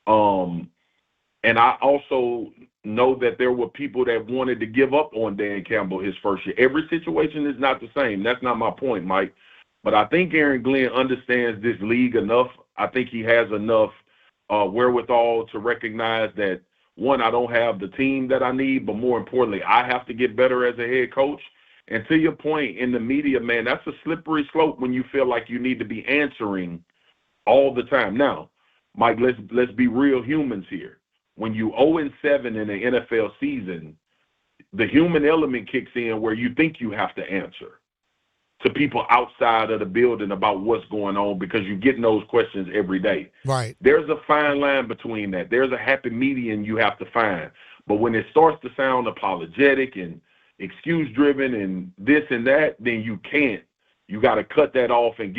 And I also know that there were people that wanted to give up on Dan Campbell his first year. Every situation is not the same. That's not my point, Mike. But I think Aaron Glenn understands this league enough. I think he has enough wherewithal to recognize that, one, I don't have the team that I need, but more importantly, I have to get better as a head coach. And to your point, in the media, man, that's a slippery slope when you feel like you need to be answering all the time. Now, Mike, let's be real humans here. When you 0-7 in the NFL season, the human element kicks in where you think you have to answer to people outside of the building about what's going on because you're getting those questions every day.
Right.
There's a fine line between that. There's a happy median you have to find. But when it starts to sound apologetic and excuse-driven and this and that, then you can't. You got to cut that off and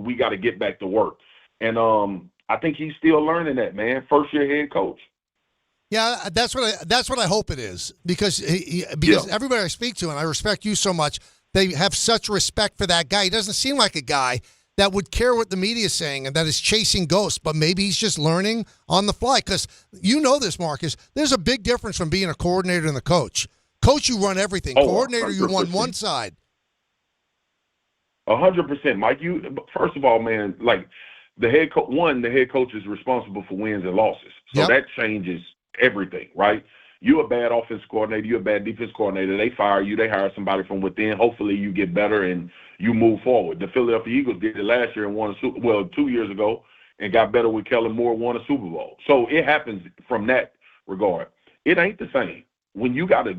we got to get back to work. And I think he's still learning that, man. First-year head coach.
Yeah, that's what I hope it is because everybody I speak to, and I respect you so much, they have such respect for that guy. He doesn't seem like a guy that would care what the media is saying and that is chasing ghosts, but maybe he's just learning on the fly because you know this, Marcus. There's a big difference from being a coordinator and the coach. Coach, you run everything. Coordinator, 100%. You run one side.
100%, Mike. First of all, man, like the head coach is responsible for wins and losses, so that changes everything, right? You're a bad offense coordinator, you're a bad defense coordinator. They fire you, they hire somebody from within. Hopefully, you get better and you move forward. The Philadelphia Eagles did it last year and won a Super Bowl, 2 years ago, and got better with Kellen Moore, won a Super Bowl. So it happens from that regard. It ain't the same. When you gotta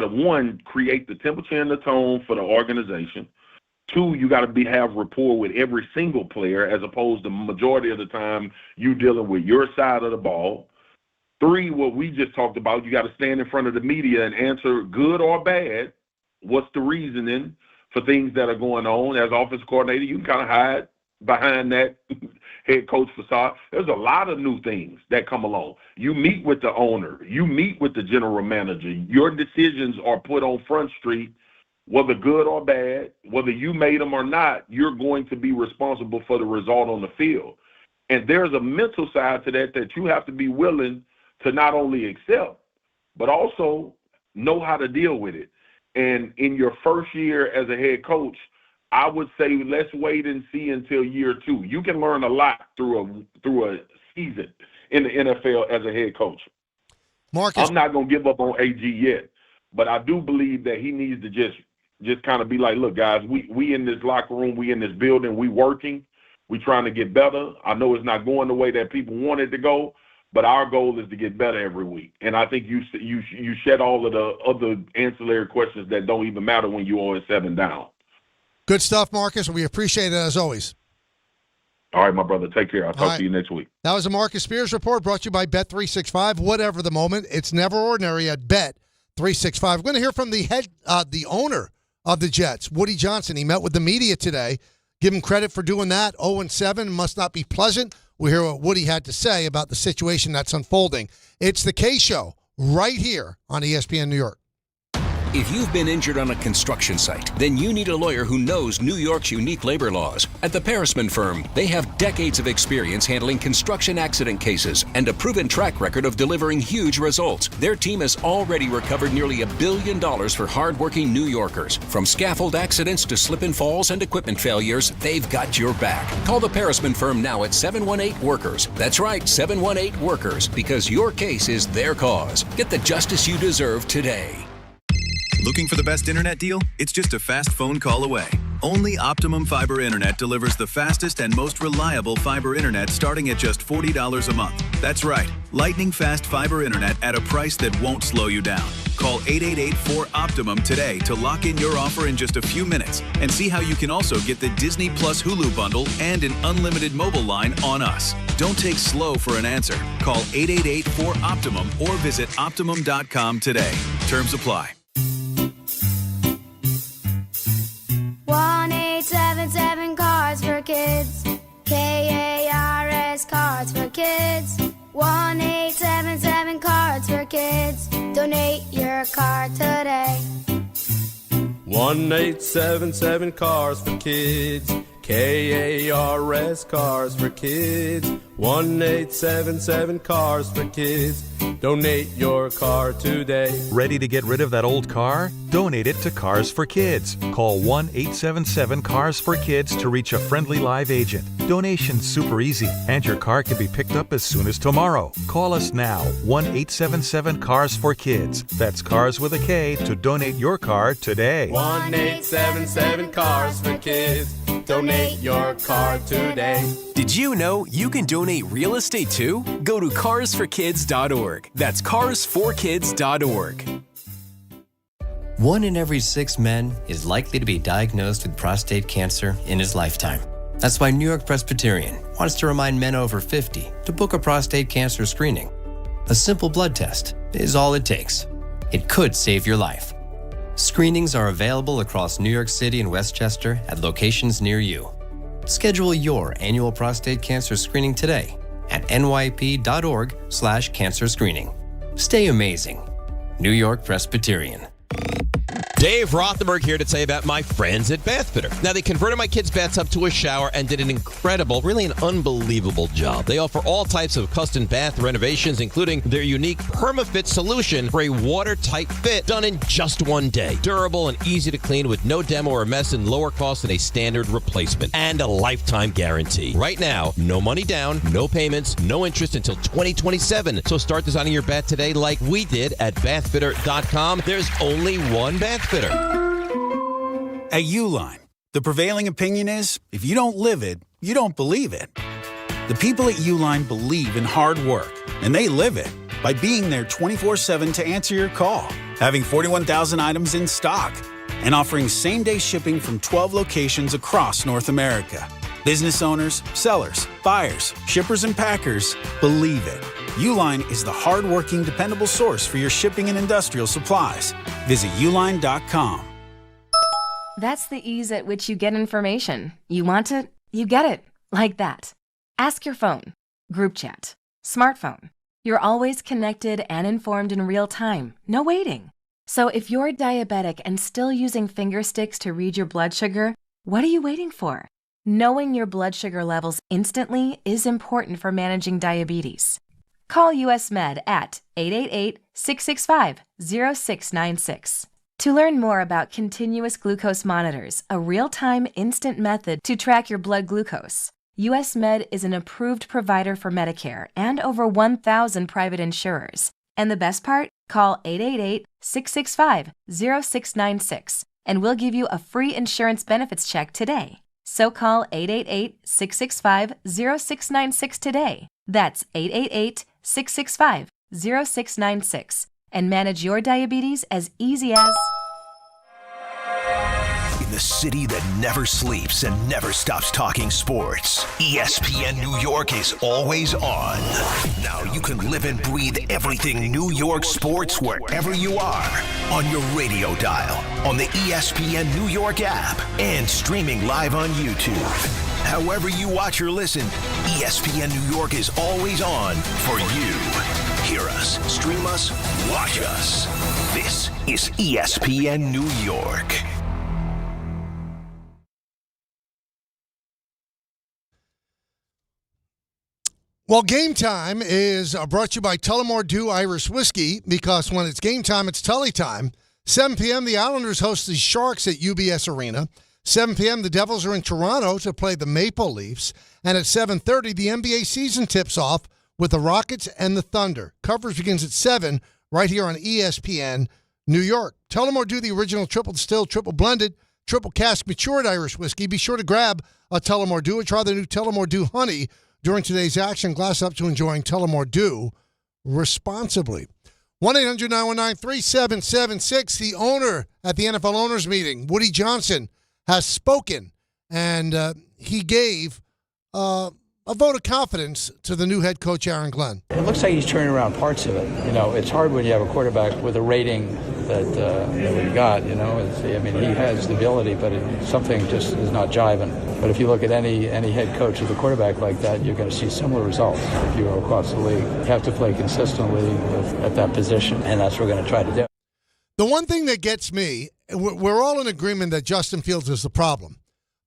one, create the temperature and the tone for the organization. Two, you got to have rapport with every single player as opposed to majority of the time you dealing with your side of the ball. Three, what we just talked about, you got to stand in front of the media and answer good or bad. What's the reasoning for things that are going on? As offensive coordinator, you can kind of hide behind that head coach facade. There's a lot of new things that come along. You meet with the owner. You meet with the general manager. Your decisions are put on Front Street, whether good or bad, whether you made them or not, you're going to be responsible for the result on the field. And there's a mental side to that you have to be willing to not only accept, but also know how to deal with it. And in your first year as a head coach, I would say let's wait and see until year 2. You can learn a lot through a season in the NFL as a head coach.
Marcus,
I'm not going to give up on AG yet, but I do believe that he needs to just kind of be like, look, guys, we in this locker room, we in this building, we working, we trying to get better. I know it's not going the way that people want it to go, but our goal is to get better every week. And I think you shed all of the other ancillary questions that don't even matter when you are 7 down.
Good stuff, Marcus. We appreciate it as always.
All right, my brother. Take care. I'll talk to you next week.
That was a Marcus Spears report brought to you by Bet365. Whatever the moment, it's never ordinary at Bet365. We're going to hear from the owner of the Jets, Woody Johnson. He met with the media today. Give him credit for doing that. 0-7 must not be pleasant. We'll hear what Woody had to say about the situation that's unfolding. It's the K Show right here on ESPN New York.
If you've been injured on a construction site, then you need a lawyer who knows New York's unique labor laws. At the Parisman Firm, they have decades of experience handling construction accident cases and a proven track record of delivering huge results. Their team has already recovered nearly $1 billion for hardworking New Yorkers. From scaffold accidents to slip and falls and equipment failures, they've got your back. Call the Parisman Firm now at 718-WORKERS. That's right, 718-WORKERS, because your case is their cause. Get the justice you deserve today.
Looking for the best internet deal? It's just a fast phone call away. Only Optimum Fiber Internet delivers the fastest and most reliable fiber internet starting at just $40 a month. That's right, lightning fast fiber internet at a price that won't slow you down. Call 888-4OPTIMUM today to lock in your offer in just a few minutes and see how you can also get the Disney Plus Hulu bundle and an unlimited mobile line on us. Don't take slow for an answer. Call 888-4OPTIMUM or visit Optimum.com today. Terms apply.
1-877 Cards for Kids. KARS Cards for Kids. 1-877 Cards for Kids. Donate your card today.
1-877 Cars for Kids. KARS Cars for Kids. 1-877 Cars for Kids. Donate your car today.
Ready to get rid of that old car? Donate it to Cars for Kids. Call 1-877-CARS-FOR-KIDS to reach a friendly live agent. Donation's super easy, and your car can be picked up as soon as tomorrow. Call us now, 1-877-CARS-FOR-KIDS. That's Cars with a K to donate your car today.
1-877 Cars for Kids. Donate your car today.
Did you know you can donate real estate too? Go to carsforkids.org. That's carsforkids.org.
1 in every 6 men is likely to be diagnosed with prostate cancer in his lifetime. That's why New York Presbyterian wants to remind men over 50 to book a prostate cancer screening. A simple blood test is all it takes. It could save your life. Screenings are available across New York City and Westchester at locations near you. Schedule your annual prostate cancer screening today at nyp.org/cancer screening. Stay amazing. New York Presbyterian.
Dave Rothenberg here to tell you about my friends at Bathfitter. Now, they converted my kid's bathtub to a shower and did an incredible, really an unbelievable job. They offer all types of custom bath renovations, including their unique PermaFit solution for a watertight fit done in just one day. Durable and easy to clean with no demo or mess and lower cost than a standard replacement. And a lifetime guarantee. Right now, no money down, no payments, no interest until 2027. So start designing your bath today like we did at bathfitter.com. There's only one Bathfitter.
At Uline, the prevailing opinion is, if you don't live it, you don't believe it. The people at Uline believe in hard work, and they live it by being there 24/7 to answer your call, having 41,000 items in stock, and offering same-day shipping from 12 locations across North America. Business owners, sellers, buyers, shippers, and packers believe it. Uline is the hard-working, dependable source for your shipping and industrial supplies. Visit uline.com.
That's the ease at which you get information. You want it, you get it. Like that. Ask your phone. Group chat. Smartphone. You're always connected and informed in real time. No waiting. So if you're diabetic and still using finger sticks to read your blood sugar, what are you waiting for? Knowing your blood sugar levels instantly is important for managing diabetes. Call US Med at 888-665-0696. To learn more about continuous glucose monitors, a real-time instant method to track your blood glucose, US Med is an approved provider for Medicare and over 1,000 private insurers. And the best part? Call 888-665-0696 and we'll give you a free insurance benefits check today. So call 888-665-0696 today. That's 888-665-0696 and manage your diabetes as easy as...
In the city that never sleeps and never stops talking sports, ESPN New York is always on. Now you can live and breathe everything New York sports wherever you are. On your radio dial, on the ESPN New York app, and streaming live on YouTube. However you watch or listen, ESPN New York is always on for you. Hear us, stream us, watch us. This is ESPN New York.
Well, Game Time is brought to you by Tullamore Dew Irish Whiskey, because when it's game time, it's Tully time. 7 p.m., the Islanders host the Sharks at UBS Arena. 7 p.m., the Devils are in Toronto to play the Maple Leafs. And at 7:30, the NBA season tips off with the Rockets and the Thunder. Coverage begins at 7 right here on ESPN New York. Tullamore Dew, the original triple distilled, triple blended, triple cask matured Irish whiskey. Be sure to grab a Tullamore Dew or try the new Tullamore Dew Honey during today's action. Glass up to enjoying Tullamore Dew responsibly. 1-800-919-3776. The owner at the NFL owners meeting, Woody Johnson, has spoken, and he gave a vote of confidence to the new head coach, Aaron Glenn.
It looks like he's turning around parts of it. You know, it's hard when you have a quarterback with a rating that we got. You know, I mean, he has the ability, but something just is not jiving. But if you look at any head coach with a quarterback like that, you're going to see similar results if you go across the league. You have to play consistently at that position, and that's what we're going to try to do.
The one thing that gets me, we're all in agreement that Justin Fields is the problem.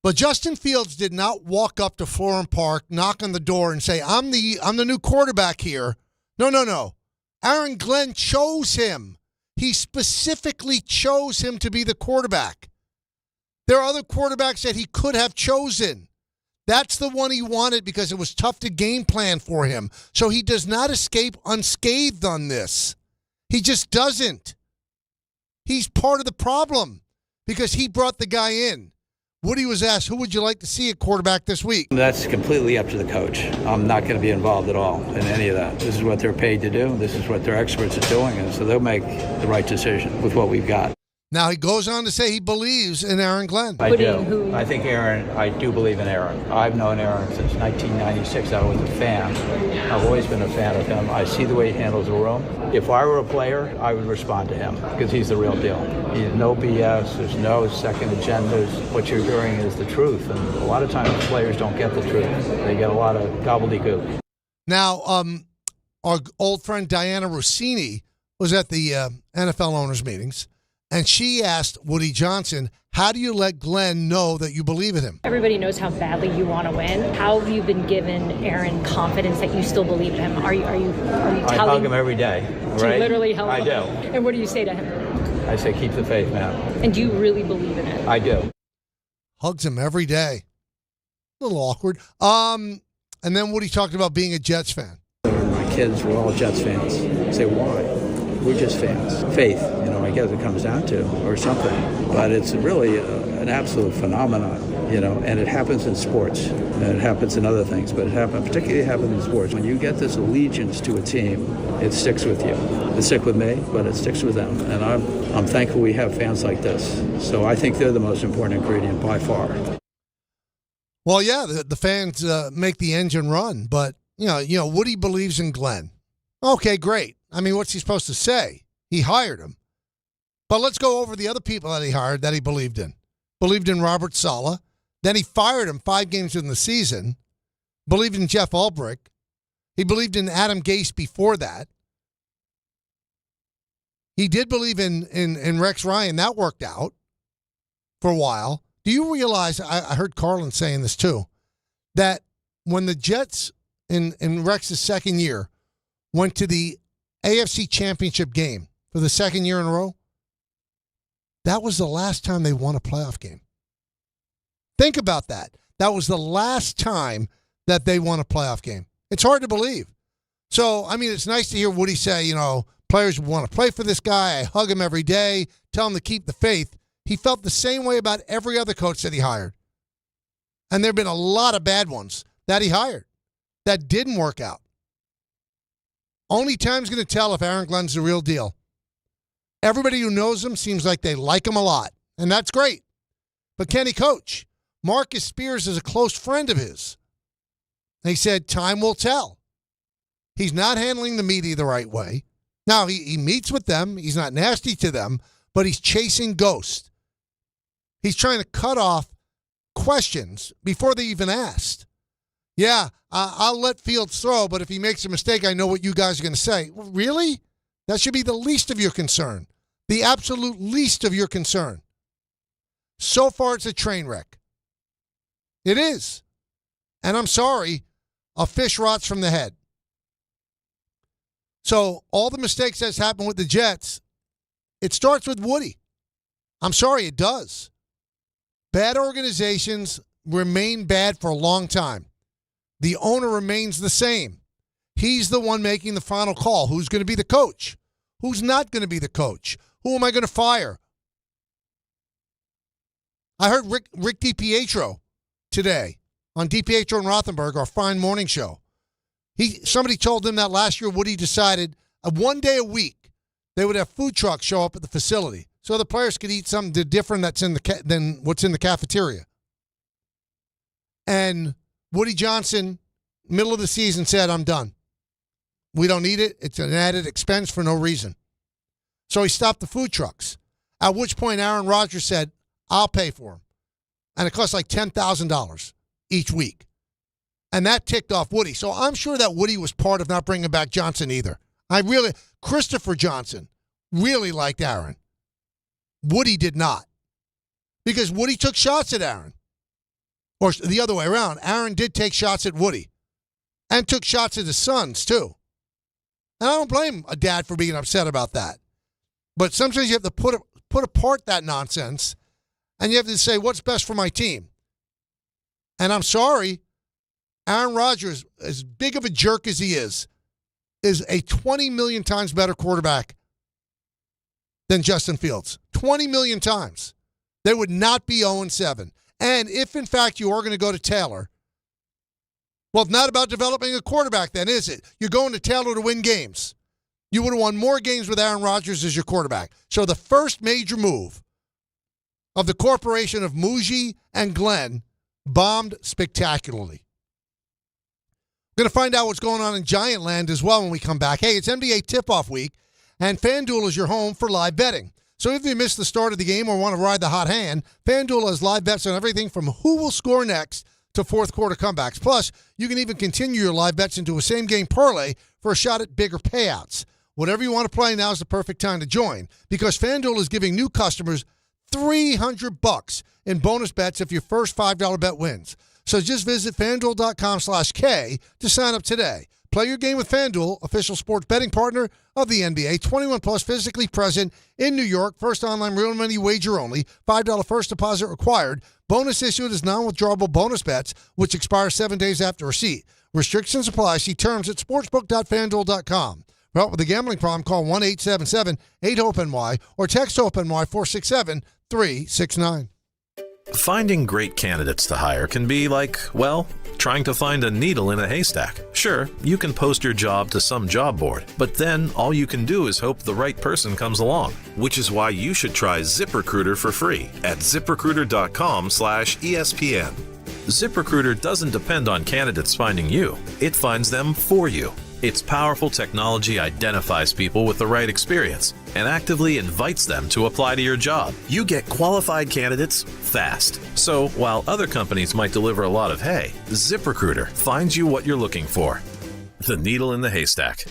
But Justin Fields did not walk up to Florham Park, knock on the door, and say, I'm the new quarterback here. No. Aaron Glenn chose him. He specifically chose him to be the quarterback. There are other quarterbacks that he could have chosen. That's the one he wanted because it was tough to game plan for him. So he does not escape unscathed on this. He just doesn't. He's part of the problem because he brought the guy in. Woody was asked, who would you like to see at quarterback this week?
That's completely up to the coach. I'm not going to be involved at all in any of that. This is what they're paid to do. This is what their experts are doing, and so they'll make the right decision with what we've got.
Now, he goes on to say he believes in Aaron Glenn.
I do. I think I do believe in Aaron. I've known Aaron since 1996. I was a fan. I've always been a fan of him. I see the way he handles the room. If I were a player, I would respond to him because he's the real deal. He's no BS. There's no second agendas. What you're hearing is the truth. And a lot of times players don't get the truth. They get a lot of gobbledygook.
Now, our old friend Diana Rossini was at the NFL owners meetings. And she asked Woody Johnson, how do you let Glenn know that you believe in him?
Everybody knows how badly you want to win. How have you been given Aaron confidence that you still believe in him? Are you telling
I hug him every day.
Do you literally hug him?
I do.
And what do you say to him?
I say, keep the faith, man.
And do you really believe in it?
I do.
Hugs him every day. A little awkward. And then Woody talked about being a Jets fan.
My kids were all Jets fans. I say, why? We're just fans. Faith, I guess it comes down to, or something. But it's really an absolute phenomenon, and it happens in sports, and it happens in other things, but particularly happens in sports. When you get this allegiance to a team, it sticks with you. It sticks with me, but it sticks with them. And I'm thankful we have fans like this. So I think they're the most important ingredient by far.
Well, yeah, the fans make the engine run, but, Woody believes in Glenn. Okay, great. I mean, what's he supposed to say? He hired him. But let's go over the other people that he hired that he believed in. Believed in Robert Saleh. Then he fired him 5 games in the season. Believed in Jeff Ulbrich. He believed in Adam Gase before that. He did believe in Rex Ryan. That worked out for a while. Do you realize, I heard Carlin saying this too, that when the Jets in Rex's second year went to the AFC Championship game for the second year in a row, that was the last time they won a playoff game. Think about that. That was the last time that they won a playoff game. It's hard to believe. So, I mean, it's nice to hear Woody say, players want to play for this guy. I hug him every day, tell him to keep the faith. He felt the same way about every other coach that he hired. And there have been a lot of bad ones that he hired that didn't work out. Only time's going to tell if Aaron Glenn's the real deal. Everybody who knows him seems like they like him a lot, and that's great. But can he coach? Marcus Spears is a close friend of his. He said, time will tell. He's not handling the media the right way. Now, he meets with them. He's not nasty to them, but he's chasing ghosts. He's trying to cut off questions before they even asked. Yeah, I'll let Fields throw, but if he makes a mistake, I know what you guys are going to say. Well, really? That should be the least of your concern. The absolute least of your concern. So far, it's a train wreck. It is. And I'm sorry, a fish rots from the head. So all the mistakes that's happened with the Jets, it starts with Woody. I'm sorry, it does. Bad organizations remain bad for a long time. The owner remains the same. He's the one making the final call. Who's going to be the coach? Who's not going to be the coach? Who am I going to fire? I heard Rick DiPietro today on DiPietro and Rothenberg, our fine morning show. Somebody told him that last year Woody decided one day a week they would have food trucks show up at the facility so the players could eat something different than what's in the cafeteria. And Woody Johnson, middle of the season, said, I'm done. We don't need it. It's an added expense for no reason. So he stopped the food trucks, at which point Aaron Rodgers said, I'll pay for them. And it costs like $10,000 each week. And that ticked off Woody. So I'm sure that Woody was part of not bringing back Johnson either. Christopher Johnson really liked Aaron. Woody did not. Because Woody took shots at Aaron. Or the other way around. Aaron did take shots at Woody. And took shots at his sons, too. And I don't blame a dad for being upset about that. But sometimes you have to put apart that nonsense, and you have to say, what's best for my team? And I'm sorry, Aaron Rodgers, as big of a jerk as he is a 20 million times better quarterback than Justin Fields. 20 million times. They would not be 0-7. And if, in fact, you are going to go to Taylor, well, it's not about developing a quarterback then, is it? You're going to Taylor to win games. You would have won more games with Aaron Rodgers as your quarterback. So the first major move of the corporation of Muji and Glenn bombed spectacularly. We're going to find out what's going on in Giant Land as well when we come back. Hey, it's NBA tip-off week, and FanDuel is your home for live betting. So if you missed the start of the game or want to ride the hot hand, FanDuel has live bets on everything from who will score next to fourth quarter comebacks. Plus, you can even continue your live bets into a same-game parlay for a shot at bigger payouts. Whatever you want to play, now is the perfect time to join because FanDuel is giving new customers $300 in bonus bets if your first $5 bet wins. So just visit FanDuel.com/K to sign up today. Play your game with FanDuel, official sports betting partner of the NBA. 21 plus, physically present in New York. First online real money wager only. $5 first deposit required. Bonus issued as non-withdrawable bonus bets, which expire 7 days after receipt. Restrictions apply. See terms at sportsbook.fanduel.com. For help with a gambling problem, call 1-877-8-HOPE-NY or text HOPE-NY 467-369.
Finding great candidates to hire can be like, well, trying to find a needle in a haystack. Sure, you can post your job to some job board, but then all you can do is hope the right person comes along, which is why you should try ZipRecruiter for free at ZipRecruiter.com/ESPN. ZipRecruiter doesn't depend on candidates finding you. It finds them for you. Its powerful technology identifies people with the right experience and actively invites them to apply to your job. You get qualified candidates fast. So while other companies might deliver a lot of hay, ZipRecruiter finds you what you're looking for. The needle in the haystack.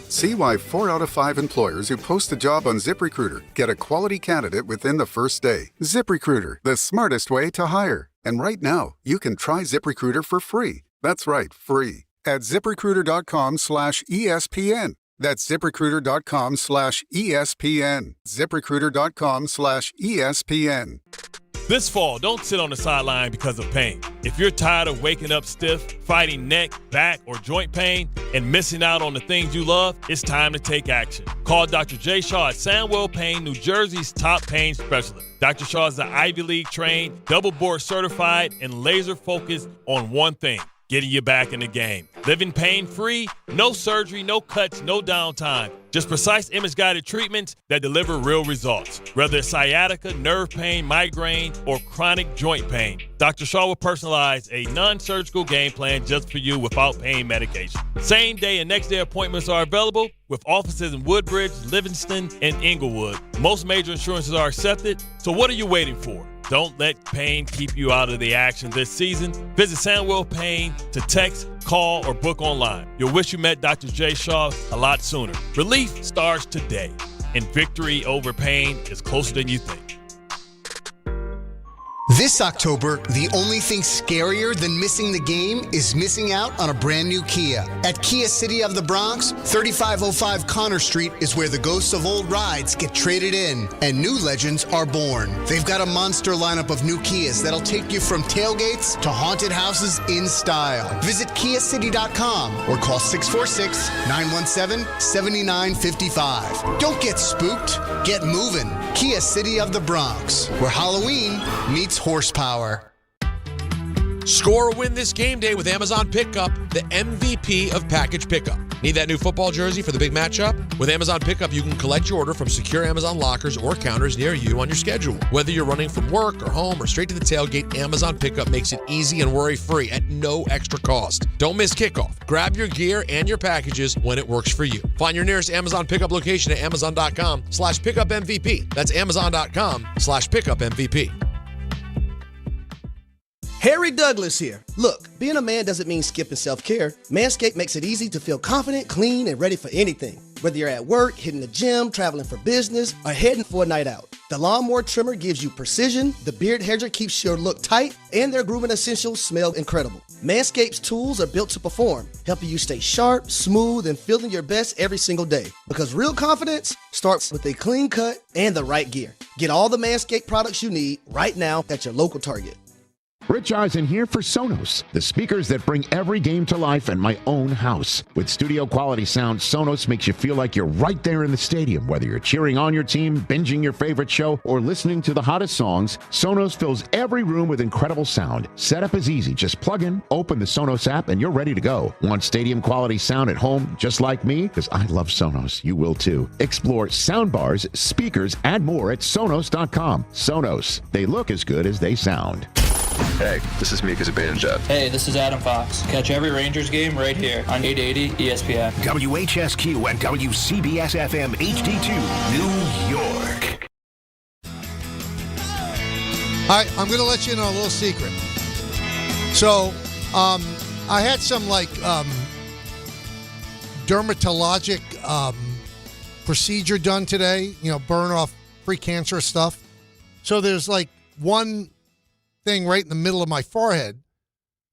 See why 4 out of 5 employers who post a job on ZipRecruiter get a quality candidate within the first day. ZipRecruiter, the smartest way to hire. And right now, you can try ZipRecruiter for free. That's right, free. At ZipRecruiter.com/ESPN. That's ZipRecruiter.com/ESPN. ZipRecruiter.com/ESPN.
This fall, don't sit on the sideline because of pain. If you're tired of waking up stiff, fighting neck, back, or joint pain, and missing out on the things you love, it's time to take action. Call Dr. J. Shaw at Sandwell Pain, New Jersey's top pain specialist. Dr. Shaw is an Ivy League trained, double board certified, and laser focused on one thing: getting you back in the game. Living pain-free, no surgery, no cuts, no downtime. Just precise image-guided treatments that deliver real results. Whether it's sciatica, nerve pain, migraine, or chronic joint pain, Dr. Shaw will personalize a non-surgical game plan just for you without pain medication. Same-day and next-day appointments are available with offices in Woodbridge, Livingston, and Inglewood. Most major insurances are accepted, so what are you waiting for? Don't let pain keep you out of the action this season. Visit Sandwell Pain to text, call, or book online. You'll wish you met Dr. J. Shaw a lot sooner. Relief starts today, and victory over pain is closer than you think.
This October, the only thing scarier than missing the game is missing out on a brand new Kia. At Kia City of the Bronx, 3505 Connor Street is where the ghosts of old rides get traded in and new legends are born. They've got a monster lineup of new Kias that'll take you from tailgates to haunted houses in style. Visit KiaCity.com or call 646-917-7955. Don't get spooked, get moving. Kia City of the Bronx, where Halloween meets horror. horsepower.
Score a win this game day with Amazon Pickup, the MVP of package pickup. Need that new football jersey for the big matchup? With Amazon Pickup, you can collect your order from secure Amazon lockers or counters near you on your schedule. Whether you're running from work or home or straight to the tailgate, Amazon Pickup makes it easy and worry-free at no extra cost. Don't miss kickoff. Grab your gear and your packages when it works for you. Find your nearest Amazon Pickup location at amazon.com/pickupmvp. That's amazon.com/pickupmvp.
Harry Douglas here. Look, being a man doesn't mean skipping self-care. Manscaped makes it easy to feel confident, clean, and ready for anything. Whether you're at work, hitting the gym, traveling for business, or heading for a night out. The Lawnmower Trimmer gives you precision, the Beard Hedger keeps your look tight, and their grooming essentials smell incredible. Manscaped's tools are built to perform, helping you stay sharp, smooth, and feeling your best every single day. Because real confidence starts with a clean cut and the right gear. Get all the Manscaped products you need right now at your local Target.
Rich Eisen here for Sonos, the speakers that bring every game to life in my own house. With studio quality sound, Sonos makes you feel like you're right there in the stadium. Whether you're cheering on your team, binging your favorite show, or listening to the hottest songs, Sonos fills every room with incredible sound. Setup is easy. Just plug in, open the Sonos app, and you're ready to go. Want stadium quality sound at home just like me? Because I love Sonos. You will too. Explore soundbars, speakers, and more at Sonos.com. Sonos. They look as good as they sound.
Hey, this is Mika Zibanejad.
Hey, this is Adam Fox. Catch every Rangers game right here on 880 ESPN.
WHSQ and WCBS-FM HD2, New York.
All right, I'm going to let you in on a little secret. So, I had some, dermatologic procedure done today, burn off pre-cancerous stuff. So there's, one thing right in the middle of my forehead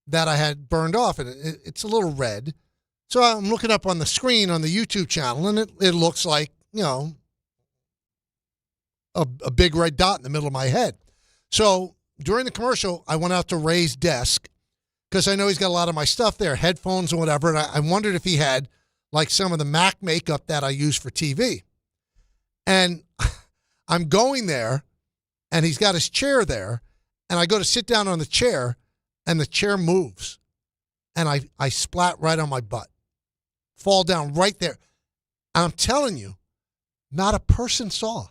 that I had burned off, and it's a little red. So I'm looking up on the screen on the YouTube channel, and it looks like, a big red dot in the middle of my head. So during the commercial, I went out to Ray's desk because I know he's got a lot of my stuff there, headphones and whatever, and I wondered if he had, some of the MAC makeup that I use for TV. And I'm going there, and he's got his chair there, and I go to sit down on the chair, and the chair moves. And I splat right on my butt. Fall down right there. And I'm telling you, not a person saw.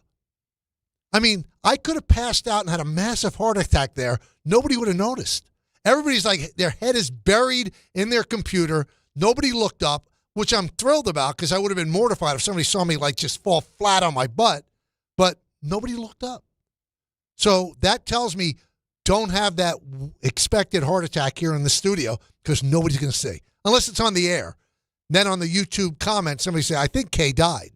I mean, I could have passed out and had a massive heart attack there. Nobody would have noticed. Everybody's their head is buried in their computer. Nobody looked up, which I'm thrilled about because I would have been mortified if somebody saw me just fall flat on my butt. But nobody looked up. So that tells me, don't have that expected heart attack here in the studio because nobody's going to see. Unless it's on the air. Then on the YouTube comments, somebody say, I think Kay died.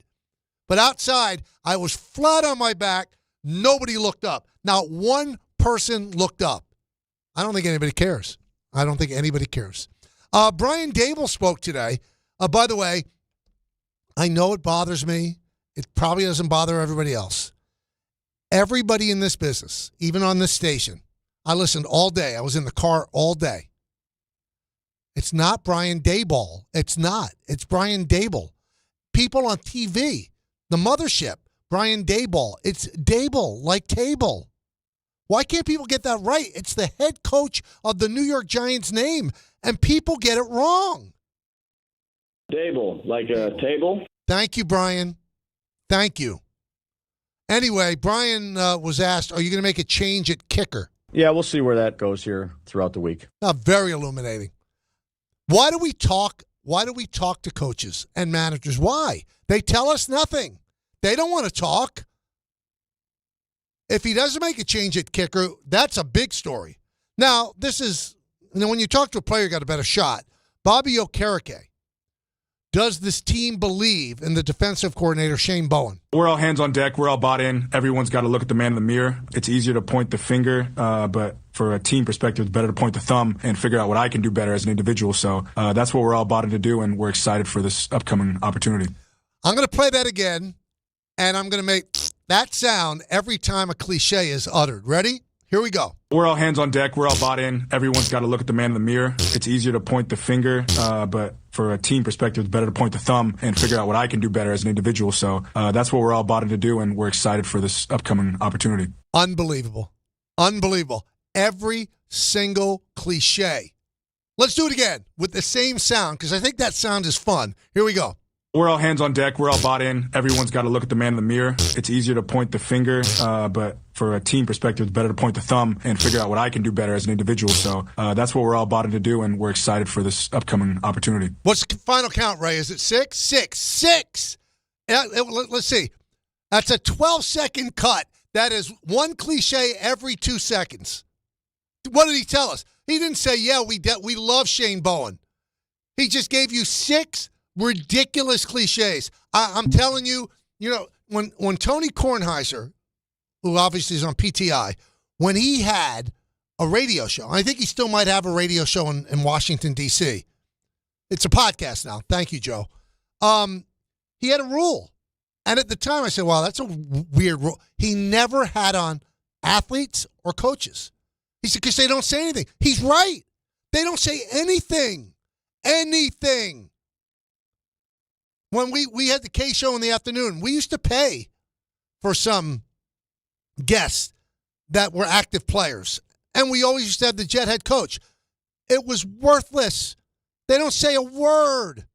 But outside, I was flat on my back. Nobody looked up. Not one person looked up. I don't think anybody cares. Brian Dable spoke today. By the way, I know it bothers me. It probably doesn't bother everybody else. Everybody in this business, even on this station, I listened all day. I was in the car all day. It's not Brian Daboll. It's not. It's Brian Dable. People on TV, the mothership, Brian Daboll. It's Dable, like table. Why can't people get that right? It's the head coach of the New York Giants name, and people get it wrong.
Dable, like a table?
Thank you, Brian. Thank you. Anyway, Brian was asked, are you going to make a change at kicker?
Yeah, we'll see where that goes here throughout the week.
Very illuminating. Why do we talk to coaches and managers? Why? They tell us nothing. They don't want to talk. If he doesn't make a change at kicker, that's a big story. Now, when you talk to a player, you got a better shot. Bobby Okereke. Does this team believe in the defensive coordinator, Shane Bowen?
We're all hands on deck. We're all bought in. Everyone's got to look at the man in the mirror. It's easier to point the finger, but for a team perspective, it's better to point the thumb and figure out what I can do better as an individual. So that's what we're all bought in to do, and we're excited for this upcoming opportunity.
I'm going to play that again, and I'm going to make that sound every time a cliche is uttered. Ready? Here we go.
We're all hands on deck. We're all bought in. Everyone's got to look at the man in the mirror. It's easier to point the finger, but for a team perspective, it's better to point the thumb and figure out what I can do better as an individual. So that's what we're all bought in to do, and we're excited for this upcoming opportunity.
Unbelievable. Unbelievable. every single cliche. Let's do it again with the same sound because I think that sound is fun. Here we go.
We're all hands on deck. We're all bought in. Everyone's got to look at the man in the mirror. It's easier to point the finger, but for a team perspective, it's better to point the thumb and figure out what I can do better as an individual. So that's what we're all bought in to do, and we're excited for this upcoming opportunity.
What's the final count, Ray? Is it 6? 6. Let's see. That's a 12-second cut. That is one cliche every 2 seconds. What did he tell us? He didn't say, yeah, we love Shane Bowen. He just gave you 6 ridiculous cliches. I'm telling you, when Tony Kornheiser, who obviously is on PTI, when he had a radio show, I think he still might have a radio show in Washington, D.C. It's a podcast now. Thank you, Joe. He had a rule. And at the time, I said, wow, that's a weird rule. He never had on athletes or coaches. He said, because they don't say anything. He's right. They don't say anything. Anything. When we had the K show in the afternoon, we used to pay for some guests that were active players. And we always used to have the Jet head coach. It was worthless. They don't say a word.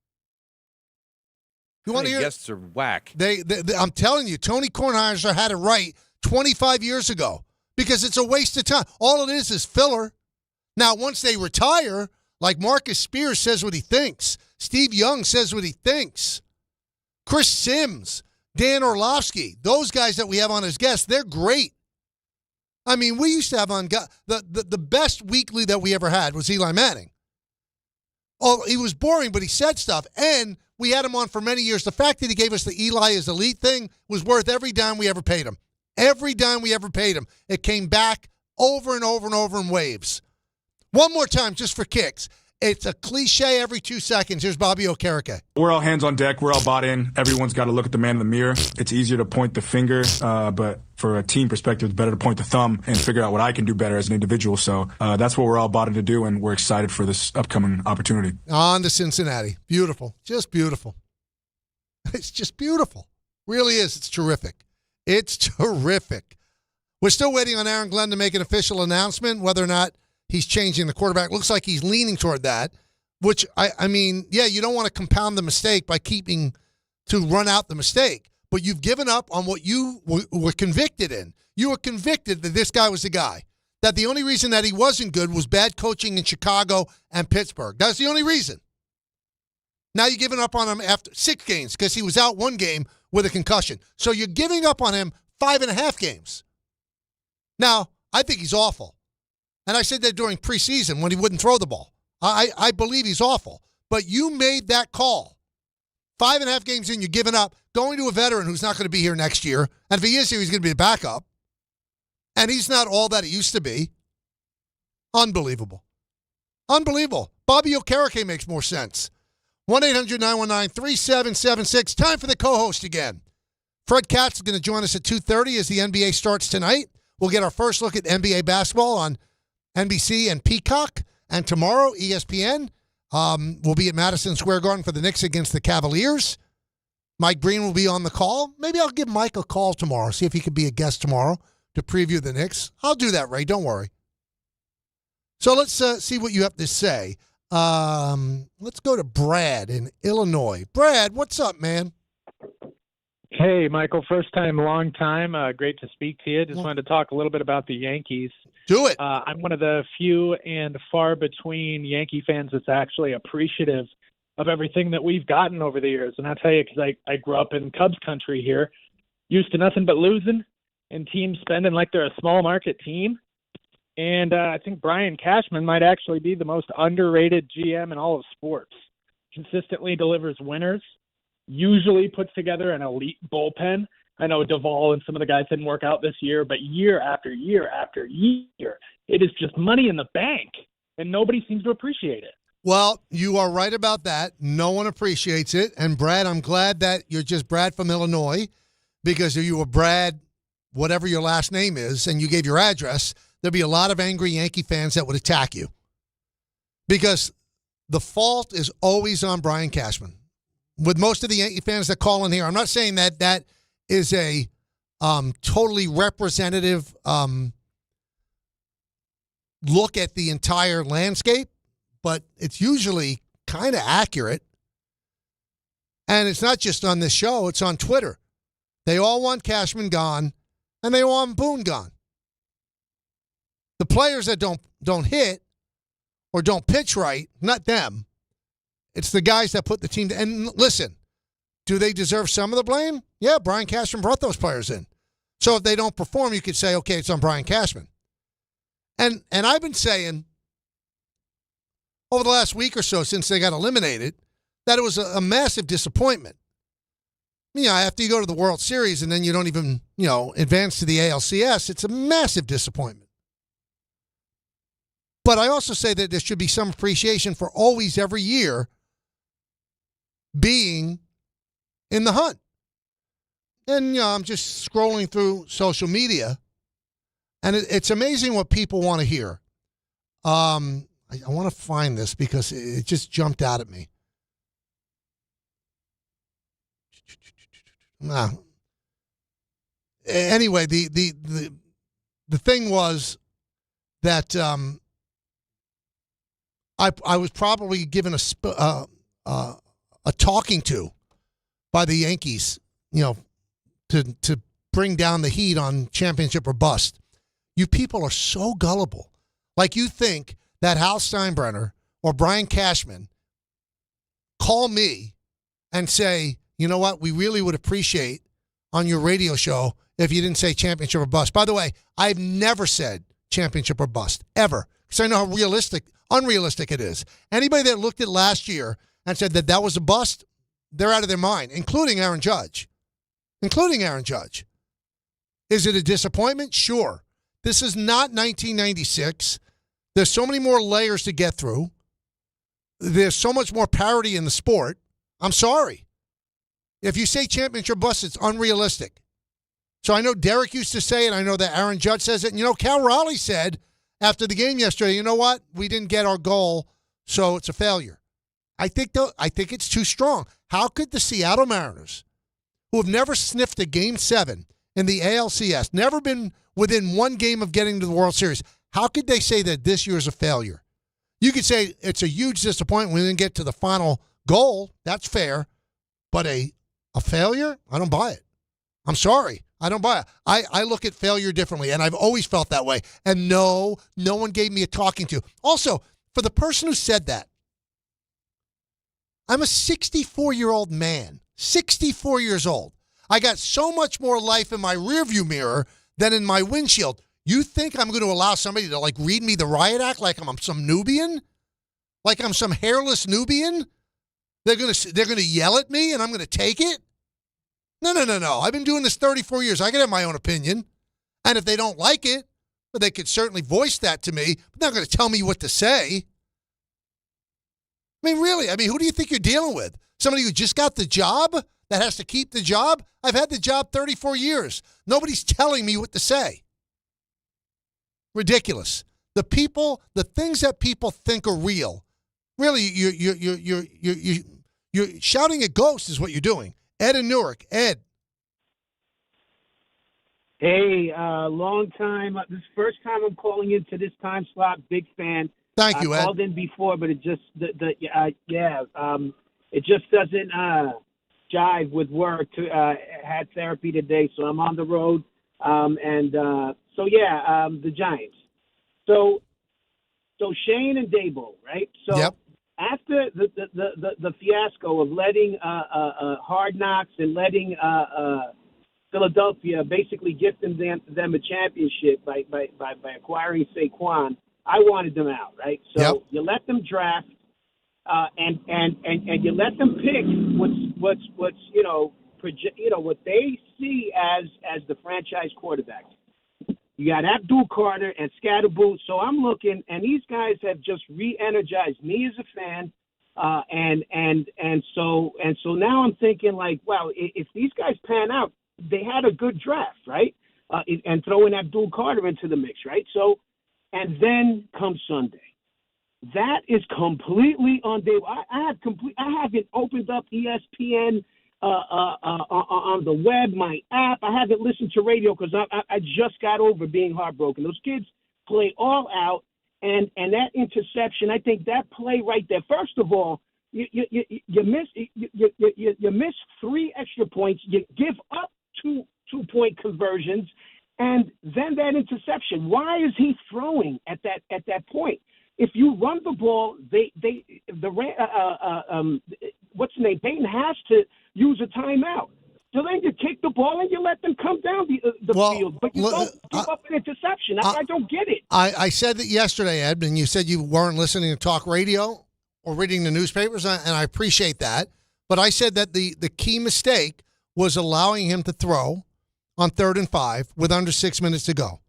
You want to hear?
Guests are whack.
I'm telling you, Tony Kornheiser had it right 25 years ago because it's a waste of time. All it is filler. Now, once they retire, like Marcus Spears says what he thinks, Steve Young says what he thinks, Chris Sims, Dan Orlovsky, those guys that we have on as guests, they're great. I mean, we used to have on the best weekly that we ever had was Eli Manning. Oh, he was boring, but he said stuff, and we had him on for many years. The fact that he gave us the Eli is elite thing was worth every dime we ever paid him. Every dime we ever paid him. It came back over and over and over in waves. One more time, just for kicks. It's a cliche every 2 seconds. Here's Bobby Okereke.
We're all hands on deck. We're all bought in. Everyone's got to look at the man in the mirror. It's easier to point the finger, but for a team perspective, it's better to point the thumb and figure out what I can do better as an individual. So that's what we're all bought in to do, and we're excited for this upcoming opportunity.
On to Cincinnati. Beautiful. Just beautiful. It's just beautiful. Really is. It's terrific. It's terrific. We're still waiting on Aaron Glenn to make an official announcement whether or not he's changing the quarterback. Looks like he's leaning toward that, which, I mean, yeah, you don't want to compound the mistake by keeping to run out the mistake, but you've given up on what you were convicted in. You were convicted that this guy was the guy, that the only reason that he wasn't good was bad coaching in Chicago and Pittsburgh. That's the only reason. Now you're giving up on him after 6 games because he was out 1 game with a concussion. So you're giving up on him 5.5 games. Now, I think he's awful. And I said that during preseason when he wouldn't throw the ball. I believe he's awful. But you made that call. 5.5 games in, you're giving up, going to a veteran who's not going to be here next year. And if he is here, he's going to be a backup. And he's not all that he used to be. Unbelievable. Unbelievable. Bobby Okereke makes more sense. 1-800-919-3776. Time for the co-host again. Fred Katz is going to join us at 2:30 as the NBA starts tonight. We'll get our first look at NBA basketball on NBC and Peacock. And tomorrow, ESPN will be at Madison Square Garden for the Knicks against the Cavaliers. Mike Breen will be on the call. Maybe I'll give Mike a call tomorrow, see if he could be a guest tomorrow to preview the Knicks. I'll do that, Ray. Don't worry. So let's see what you have to say. Let's go to Brad in Illinois. Brad, what's up, man?
Hey, Michael. First time, long time. Great to speak to you. Just wanted to talk a little bit about the Yankees.
Do it.
I'm one of the few and far between Yankee fans that's actually appreciative of everything that we've gotten over the years. And I'll tell you, because I grew up in Cubs country here, used to nothing but losing and teams spending like they're a small market team. And I think Brian Cashman might actually be the most underrated GM in all of sports. Consistently delivers winners, usually puts together an elite bullpen. I know Duvall and some of the guys didn't work out this year, but year after year after year, it is just money in the bank, and nobody seems to appreciate it.
Well, you are right about that. No one appreciates it. And, Brad, I'm glad that you're just Brad from Illinois, because if you were Brad, whatever your last name is, and you gave your address, there'd be a lot of angry Yankee fans that would attack you. Because the fault is always on Brian Cashman. With most of the Yankee fans that call in here, I'm not saying that that is a totally representative look at the entire landscape, but it's usually kind of accurate. And it's not just on this show, it's on Twitter. They all want Cashman gone, and they all want Boone gone. The players that don't hit or don't pitch right, not them. It's the guys that put the team. And listen, do they deserve some of the blame? Yeah, Brian Cashman brought those players in. So if they don't perform, you could say, okay, it's on Brian Cashman. And I've been saying over the last week or so since they got eliminated that it was a massive disappointment. After you go to the World Series and then you don't even, advance to the ALCS, it's a massive disappointment. But I also say that there should be some appreciation for always, every year, being in the hunt. And, I'm just scrolling through social media, and it's amazing what people want to hear. I want to find this because it just jumped out at me. Anyway, the thing was that I was probably given a talking to by the Yankees, to bring down the heat on championship or bust. You people are so gullible. Like, you think that Hal Steinbrenner or Brian Cashman call me and say, you know what, we really would appreciate on your radio show if you didn't say championship or bust. By the way, I've never said championship or bust, ever, because I know how unrealistic it is. Anybody that looked at last year and said that was a bust, they're out of their mind, including Aaron Judge. Is it a disappointment? Sure. This is not 1996. There's so many more layers to get through. There's so much more parity in the sport. I'm sorry. If you say championship bust, it's unrealistic. So I know Derek used to say it. I know that Aaron Judge says it. And, Cal Raleigh said after the game yesterday, you know what? We didn't get our goal, so it's a failure. I think it's too strong. How could the Seattle Mariners, who have never sniffed a Game 7 in the ALCS, never been within one game of getting to the World Series, how could they say that this year is a failure? You could say it's a huge disappointment we didn't get to the final goal. That's fair. But a failure? I don't buy it. I'm sorry. I don't buy it. I look at failure differently, and I've always felt that way. And no one gave me a talking to. Also, for the person who said that, I'm a 64-year-old man, 64 years old. I got so much more life in my rearview mirror than in my windshield. You think I'm going to allow somebody to, read me the riot act like I'm some Nubian? Like I'm some hairless Nubian? They're going to yell at me and I'm going to take it? No. I've been doing this 34 years. I can have my own opinion. And if they don't like it, well, they could certainly voice that to me, but they're not going to tell me what to say. Really, who do you think you're dealing with? Somebody who just got the job that has to keep the job? I've had the job 34 years. Nobody's telling me what to say. Ridiculous. The things that people think are real. Really, you're shouting at ghosts is what you're doing. Ed in Newark. Ed.
Hey, long time. This is the first time I'm calling into this time slot. Big fan.
Thank you, Ed.
I called in before, but it just it just doesn't jive with work. Had therapy today, so I'm on the road. The Giants. So Shane and Dable, right? So
yep.
After the fiasco of letting Hard Knocks and letting Philadelphia basically gift them a championship by acquiring Saquon, I wanted them out, right? So
yep.
You let them draft, and you let them pick what they see as the franchise quarterback. You got Abdul Carter and Scatterboot. So I'm looking, and these guys have just re-energized me as a fan. And so now I'm thinking wow, if these guys pan out, they had a good draft, right? And throwing Abdul Carter into the mix, right? So, and then comes Sunday. That is completely on day. I haven't opened up ESPN on the web, my app. I haven't listened to radio because I just got over being heartbroken. Those kids play all out, and that interception, I think that play right there. First of all, you miss 3 extra points. You give up 2-point conversions, and then that interception. Why is he throwing at that point? If you run the ball, what's the name? Peyton has to use a timeout. So then you kick the ball and you let them come down the field, but you don't give up an interception. I don't get it.
I said that yesterday, Ed, and you said you weren't listening to talk radio or reading the newspapers, and I appreciate that. But I said that the key mistake was allowing him to throw on 3rd and 5 with under 6 minutes to go.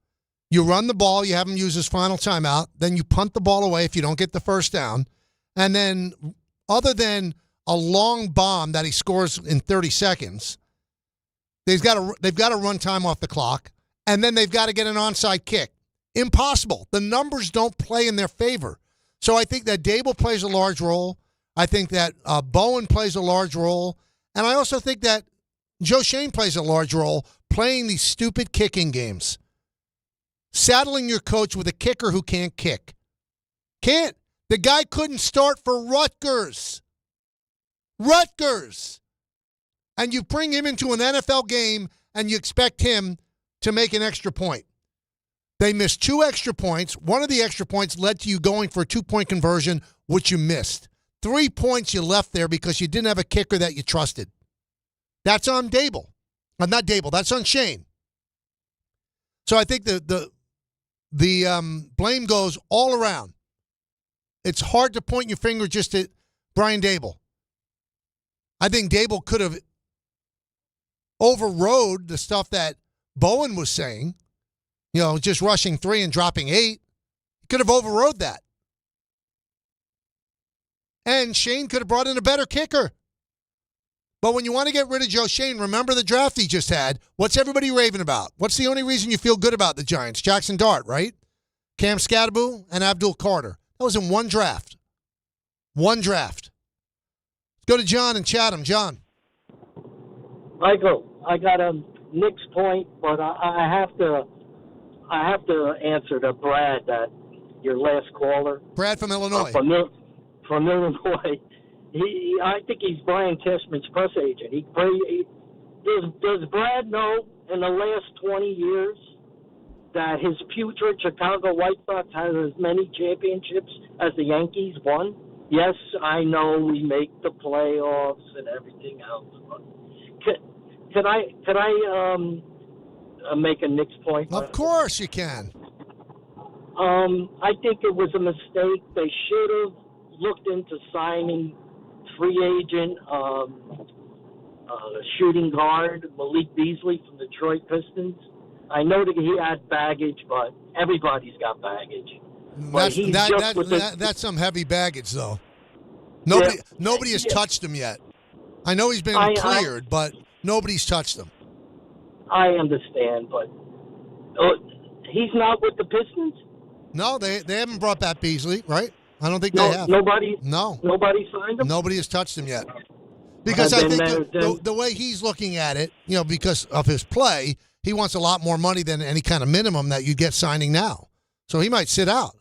You run the ball, you have him use his final timeout, then you punt the ball away if you don't get the first down, and then other than a long bomb that he scores in 30 seconds, they've got to run time off the clock, and then they've got to get an onside kick. Impossible. The numbers don't play in their favor. So I think that Dable plays a large role. I think that Bowen plays a large role. And I also think that Joe Shane plays a large role playing these stupid kicking games. Saddling your coach with a kicker who can't kick. Can't. The guy couldn't start for Rutgers. And you bring him into an NFL game and you expect him to make an extra point. They missed 2 extra points. One of the extra points led to you going for a 2-point conversion, which you missed. 3 points you left there because you didn't have a kicker that you trusted. That's on Dable. Not Dable. That's on Shane. So I think the blame goes all around. It's hard to point your finger just at Brian Dable. I think Dable could have overrode the stuff that Bowen was saying, just rushing 3 and dropping 8. He could have overrode that. And Shane could have brought in a better kicker. But when you want to get rid of Joe Shane, remember the draft he just had. What's everybody raving about? What's the only reason you feel good about the Giants? Jackson Dart, right? Cam Scatterbo and Abdul Carter. That was in one draft. Let's go to John and Chatham. John.
Michael, I got a Knicks point, but I have to answer to Brad, that your last caller.
Brad from Illinois.
From Illinois. I think he's Brian Cashman's press agent. Does Brad know in the last 20 years that his putrid Chicago White Sox has as many championships as the Yankees won? Yes, I know we make the playoffs and everything else. But can I make a Knicks point?
Of course you can.
I think it was a mistake. They should have looked into signing free agent shooting guard Malik Beasley from the Detroit Pistons. I know that he had baggage, but everybody's got baggage.
That's some heavy baggage, though. Nobody has touched him yet. I know he's been cleared, but nobody's touched him.
I understand, but he's not with the Pistons?
No, they haven't brought back Beasley, right? I don't think they have.
Nobody signed him?
Nobody has touched him yet. Because I think the way he's looking at it, because of his play, he wants a lot more money than any kind of minimum that you get signing now. So he might sit out.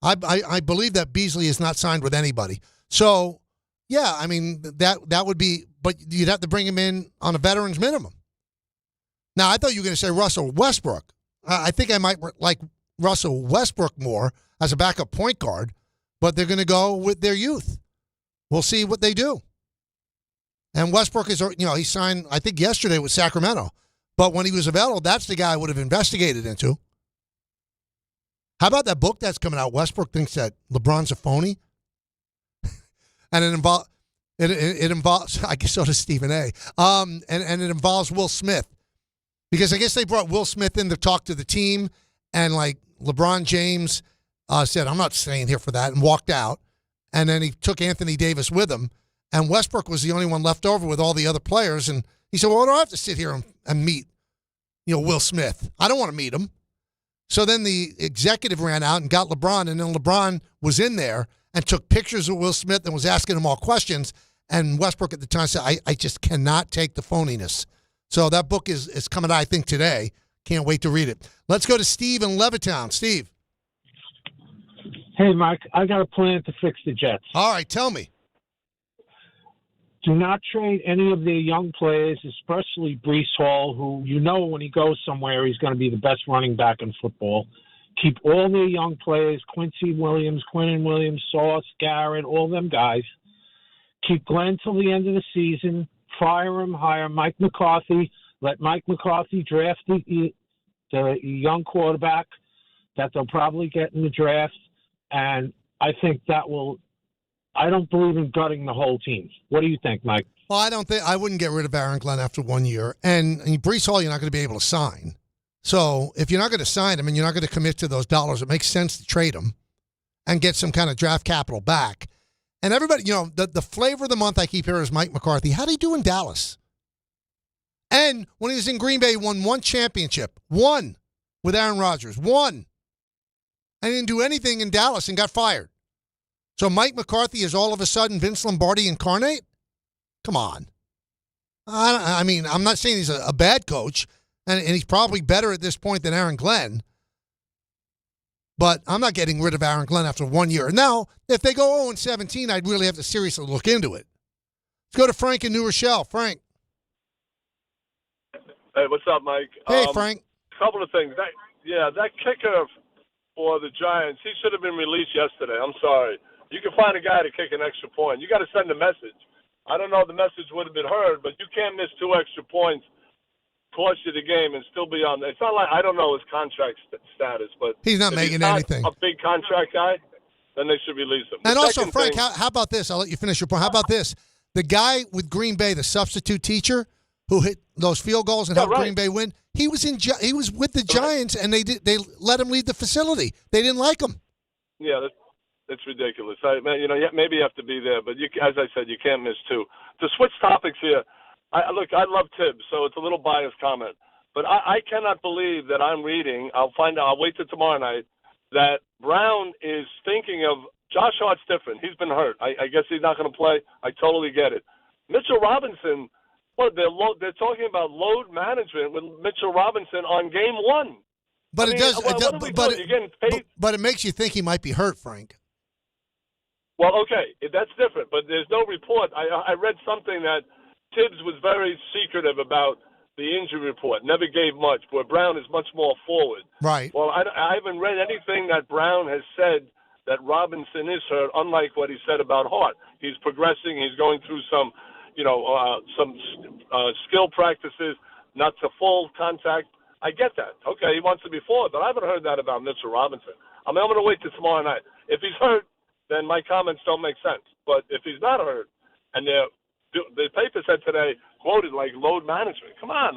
I believe that Beasley is not signed with anybody. So, yeah, I mean, that would be, but you'd have to bring him in on a veteran's minimum. Now, I thought you were going to say Russell Westbrook. I think I might like Russell Westbrook more as a backup point guard, but they're going to go with their youth. We'll see what they do. And Westbrook is, he signed, I think, yesterday with Sacramento. But when he was available, that's the guy I would have investigated into. How about that book that's coming out? Westbrook thinks that LeBron's a phony. And it involves, I guess so does Stephen A. And it involves Will Smith. Because I guess they brought Will Smith in to talk to the team. And like LeBron James said, I'm not staying here for that, and walked out. And then he took Anthony Davis with him. And Westbrook was the only one left over with all the other players. And he said, well, I don't have to sit here and meet, Will Smith. I don't want to meet him. So then the executive ran out and got LeBron, and then LeBron was in there and took pictures of Will Smith and was asking him all questions. And Westbrook at the time said, I just cannot take the phoniness. So that book is coming out, I think, today. Can't wait to read it. Let's go to Steve in Levittown. Steve.
Hey, Mike, I got a plan to fix the Jets.
All right, tell me.
Do not trade any of their young players, especially Breece Hall, who you know when he goes somewhere he's going to be the best running back in football. Keep all their young players, Quinnen Williams, Sauce, Garrett, all them guys. Keep Glenn till the end of the season. Fire him, hire Mike McCarthy. Let Mike McCarthy draft the young quarterback that they'll probably get in the draft. And I think that will – I don't believe in gutting the whole team. What do you think, Mike?
Well, I wouldn't get rid of Aaron Glenn after 1 year. And Breece Hall, you're not going to be able to sign. So if you're not going to sign him and you're not going to commit to those dollars, it makes sense to trade him and get some kind of draft capital back. And everybody, the flavor of the month I keep hearing is Mike McCarthy. How'd he do in Dallas? And when he was in Green Bay, he won one championship. One with Aaron Rodgers. One. And he didn't do anything in Dallas and got fired. So Mike McCarthy is all of a sudden Vince Lombardi incarnate? Come on. I mean, I'm not saying he's a bad coach, and he's probably better at this point than Aaron Glenn. But I'm not getting rid of Aaron Glenn after 1 year. Now, if they go 0-17, I'd really have to seriously look into it. Let's go to Frank in New Rochelle. Frank.
Hey, what's up, Mike?
Hey, Frank.
Couple of things. That kicker for the Giants, he should have been released yesterday. I'm sorry. You can find a guy to kick an extra point. You got to send a message. I don't know if the message would have been heard, but you can't miss 2 extra points, cost you the game, and still be on. It's not like, I don't know his contract status, but
he's not making anything.
A big contract guy, then they should release him.
And also, Frank, how about this? I'll let you finish your point. How about this? The guy with Green Bay, the substitute teacher who hit those field goals and helped Green Bay win, he was with the Giants, and they let him leave the facility. They didn't like him.
Yeah, that's ridiculous. Maybe you have to be there, but as I said, you can't miss 2. To switch topics here, I love Tibbs, so it's a little biased comment, but I cannot believe that I'm reading. I'll wait till tomorrow night that Brown is thinking of Josh Hart's different. He's been hurt. I guess he's not going to play. I totally get it. Mitchell Robinson. What they're talking about load management with Mitchell Robinson on game 1.
But but it makes you think he might be hurt, Frank.
Well, okay, that's different. But there's no report. I read something that Tibbs was very secretive about the injury report. Never gave much. Where Brown is much more forward.
Right.
Well, I haven't read anything that Brown has said that Robinson is hurt. Unlike what he said about Hart, he's progressing. He's going through some skill practices, not to full contact. I get that. Okay, he wants to be forward, but I haven't heard that about Mitchell Robinson. I'm going to wait till tomorrow night. If he's hurt, then my comments don't make sense. But if he's not hurt, and the paper said today, quoted like load management. Come on,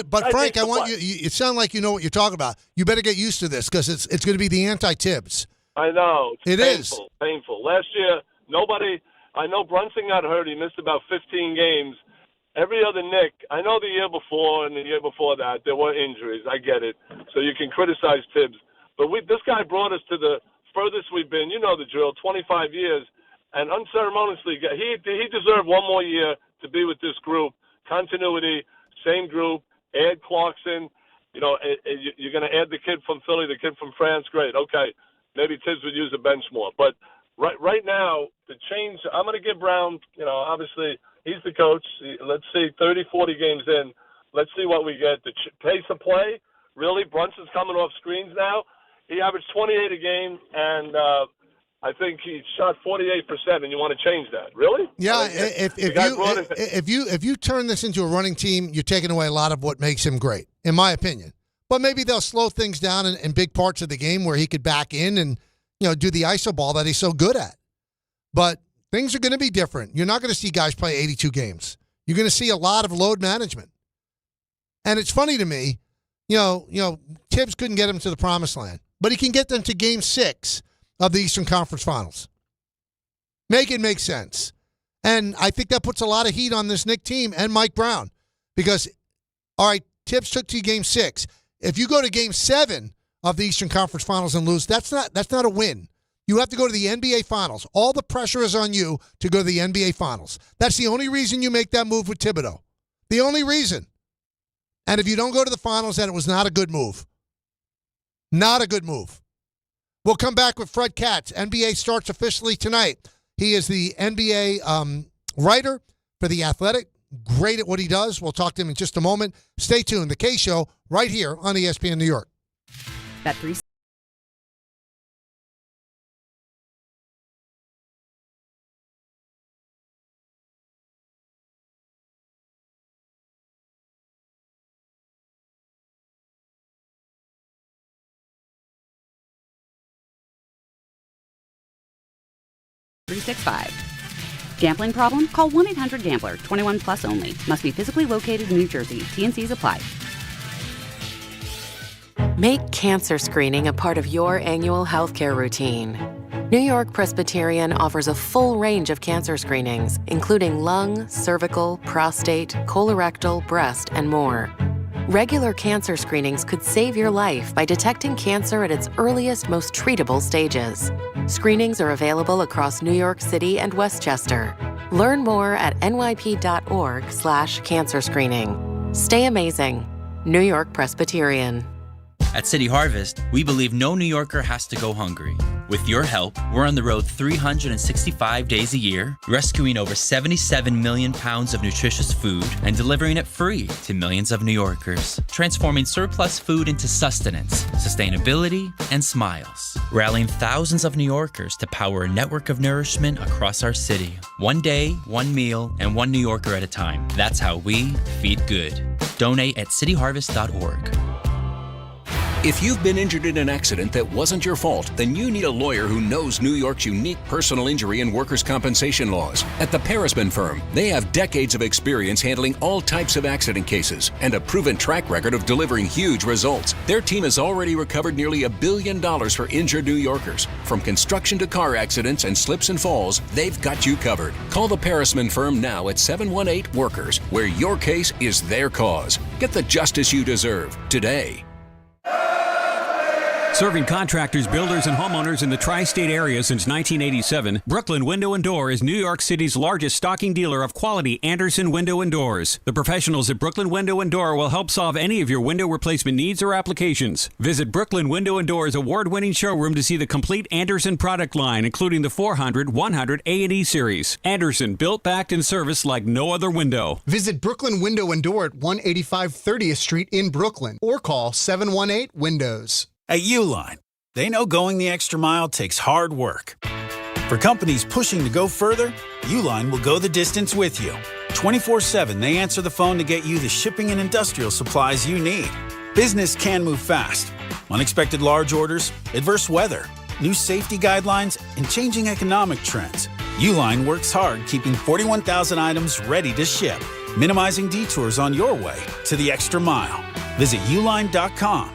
but Frank, I want you. It sounds like you know what you're talking about. You better get used to this because it's going to be the anti-Tibbs.
I know.
It is
painful. Last year, nobody. I know Brunson got hurt. He missed about 15 games. Every other Nick, I know the year before and the year before that, there were injuries. I get it. So you can criticize Tibbs. But this guy brought us to the furthest we've been. You know the drill, 25 years. And unceremoniously, he deserved 1 more year to be with this group. Continuity, same group, add Clarkson. You're going to add the kid from Philly, the kid from France. Great. Okay. Maybe Tibbs would use a bench more. But right now, the change, I'm going to give Brown, obviously he's the coach. Let's see, 30, 40 games in. Let's see what we get. The pace of play, really, Brunson's coming off screens now. He averaged 28 a game, and I think he shot 48%, and you want to change that. Really?
Yeah, if you turn this into a running team, you're taking away a lot of what makes him great, in my opinion. But maybe they'll slow things down in big parts of the game where he could back in and do the iso ball that he's so good at. But things are going to be different. You're not going to see guys play 82 games. You're going to see a lot of load management. And it's funny to me, Tibbs couldn't get him to the promised land, but he can get them to Game 6 of the Eastern Conference Finals. Make it make sense. And I think that puts a lot of heat on this Knick team and Mike Brown because, all right, Tibbs took to Game 6. If you go to Game 7 of the Eastern Conference Finals and lose, that's not a win. You have to go to the NBA Finals. All the pressure is on you to go to the NBA Finals. That's the only reason you make that move with Thibodeau. The only reason. And if you don't go to the Finals, then it was not a good move. Not a good move. We'll come back with Fred Katz. NBA starts officially tonight. He is the NBA writer for The Athletic. Great at what he does. We'll talk to him in just a moment. Stay tuned. The K Show right here on ESPN New York.
Bet 3. Gambling problem? Call 1-800-GAMBLER. 21 plus only. Must be physically located in New Jersey. T&Cs apply.
Make cancer screening a part of your annual healthcare routine. New York Presbyterian offers a full range of cancer screenings, including lung, cervical, prostate, colorectal, breast, and more. Regular cancer screenings could save your life by detecting cancer at its earliest, most treatable stages. Screenings are available across New York City and Westchester. Learn more at nyp.org/cancer screening. Stay amazing. New York Presbyterian.
At City Harvest, we believe no New Yorker has to go hungry. With your help, we're on the road 365 days a year, rescuing over 77 million pounds of nutritious food and delivering it free to millions of New Yorkers, transforming surplus food into sustenance, sustainability, and smiles, rallying thousands of New Yorkers to power a network of nourishment across our city. One day, one meal, and one New Yorker at a time. That's how we feed good. Donate at cityharvest.org.
If you've been injured in an accident that wasn't your fault, then you need a lawyer who knows New York's unique personal injury and workers' compensation laws. At the Parisman Firm, they have decades of experience handling all types of accident cases and a proven track record of delivering huge results. Their team has already recovered nearly $1 billion for injured New Yorkers. From construction to car accidents and slips and falls, they've got you covered. Call the Parisman Firm now at 718-WORKERS, where your case is their cause. Get the justice you deserve today.
Serving contractors, builders, and homeowners in the tri-state area since 1987, Brooklyn Window & Door is New York City's largest stocking dealer of quality Andersen window and doors. The professionals at Brooklyn Window & Door will help solve any of your window replacement needs or applications. Visit Brooklyn Window & Door's award-winning showroom to see the complete Andersen product line, including the 400, 100, A&E series. Andersen, built, backed, and serviced like no other window.
Visit Brooklyn Window & Door at 185 30th Street in Brooklyn or call 718-WINDOWS.
At Uline, they know going the extra mile takes hard work. For companies pushing to go further, Uline will go the distance with you. 24/7, they answer the phone to get you the shipping and industrial supplies you need. Business can move fast. Unexpected large orders, adverse weather, new safety guidelines, and changing economic trends. Uline works hard keeping 41,000 items ready to ship, minimizing detours on your way to the extra mile. Visit uline.com.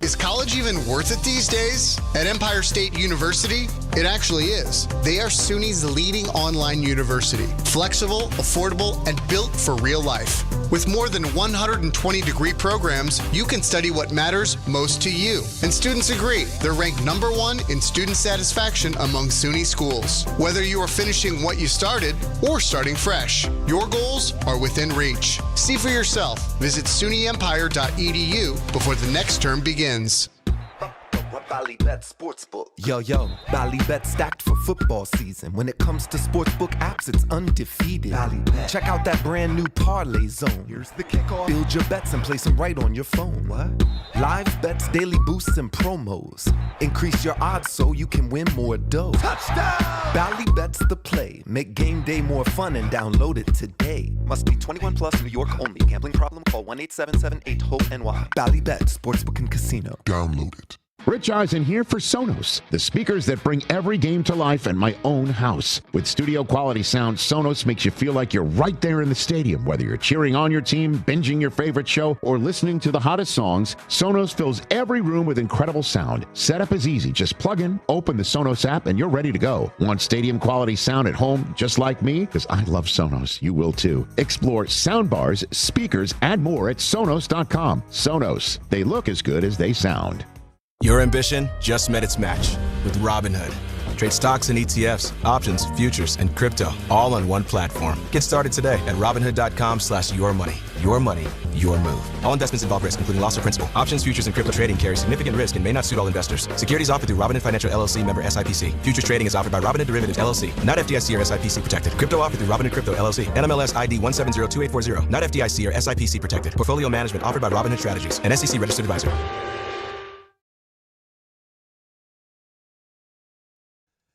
Is college even worth it these days? At Empire State University, it actually is. They are SUNY's leading online university. Flexible, affordable, and built for real life. With more than 120 degree programs, you can study what matters most to you. And students agree. They're ranked #1 in student satisfaction among SUNY schools. Whether you are finishing what you started or starting fresh, your goals are within reach. See for yourself. Visit SUNYEmpire.edu before the next term begins.
Ballybet Sportsbook. Yo, Ballybet stacked for football season. When it comes to sportsbook apps, it's undefeated. Ballybet. Check out that brand new parlay zone. Here's the kickoff. Build your bets and place them right on your phone. What? Live bets, daily boosts, and promos. Increase your odds so you can win more dough. Touchdown! Ballybet's the play. Make game day more fun and download it today.
Must be 21 plus, New York only. Gambling problem? Call 1-877-8-HOPE-NY.
Ballybet, Sportsbook and Casino.
Download it. Rich Eisen here for Sonos, the speakers that bring every game to life in my own house. With studio quality sound, Sonos makes you feel like you're right there in the stadium. Whether you're cheering on your team, binging your favorite show, or listening to the hottest songs, Sonos fills every room with incredible sound. Setup is easy. Just plug in, open the Sonos app, and you're ready to go. Want stadium quality sound at home just like me? Because I love Sonos. You will too. Explore soundbars, speakers, and more at Sonos.com. Sonos. They look as good as they sound.
Your ambition just met its match with Robinhood.
Trade stocks and ETFs, options, futures, and crypto all on one platform. Get started today at Robinhood.com/yourmoney. Your money, your move. All investments involve risk, including loss of principal. Options, futures, and crypto trading carry significant risk and may not suit all investors. Securities offered through Robinhood Financial LLC, member SIPC. Futures trading is offered by Robinhood Derivatives LLC, not FDIC or SIPC protected. Crypto offered through Robinhood Crypto LLC, NMLS ID 1702840, not FDIC or SIPC protected. Portfolio management offered by Robinhood Strategies, an SEC registered advisor.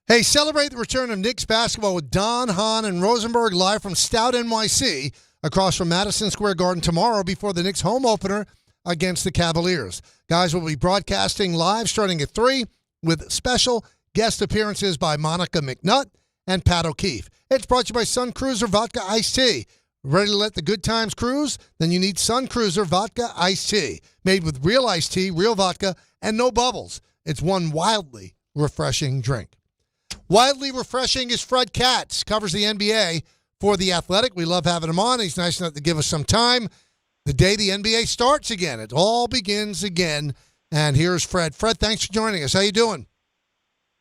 Hey, celebrate the return of Knicks basketball with Don, Hahn, and Rosenberg live from Stout NYC across from Madison Square Garden tomorrow before the Knicks home opener against the Cavaliers. Guys will be broadcasting live starting at 3 with special guest appearances by Monica McNutt and Pat O'Keefe. It's brought to you by Sun Cruiser Vodka Iced Tea. Ready to let the good times cruise? Then you need Sun Cruiser Vodka Iced Tea. Made with real iced tea, real vodka, and no bubbles. It's one wildly refreshing drink. Wildly refreshing is Fred Katz. Covers the NBA for The Athletic. We love having him on. He's nice enough to give us some time. The day the NBA starts again. It all begins again. And here's Fred. Fred, thanks for joining us. How you doing?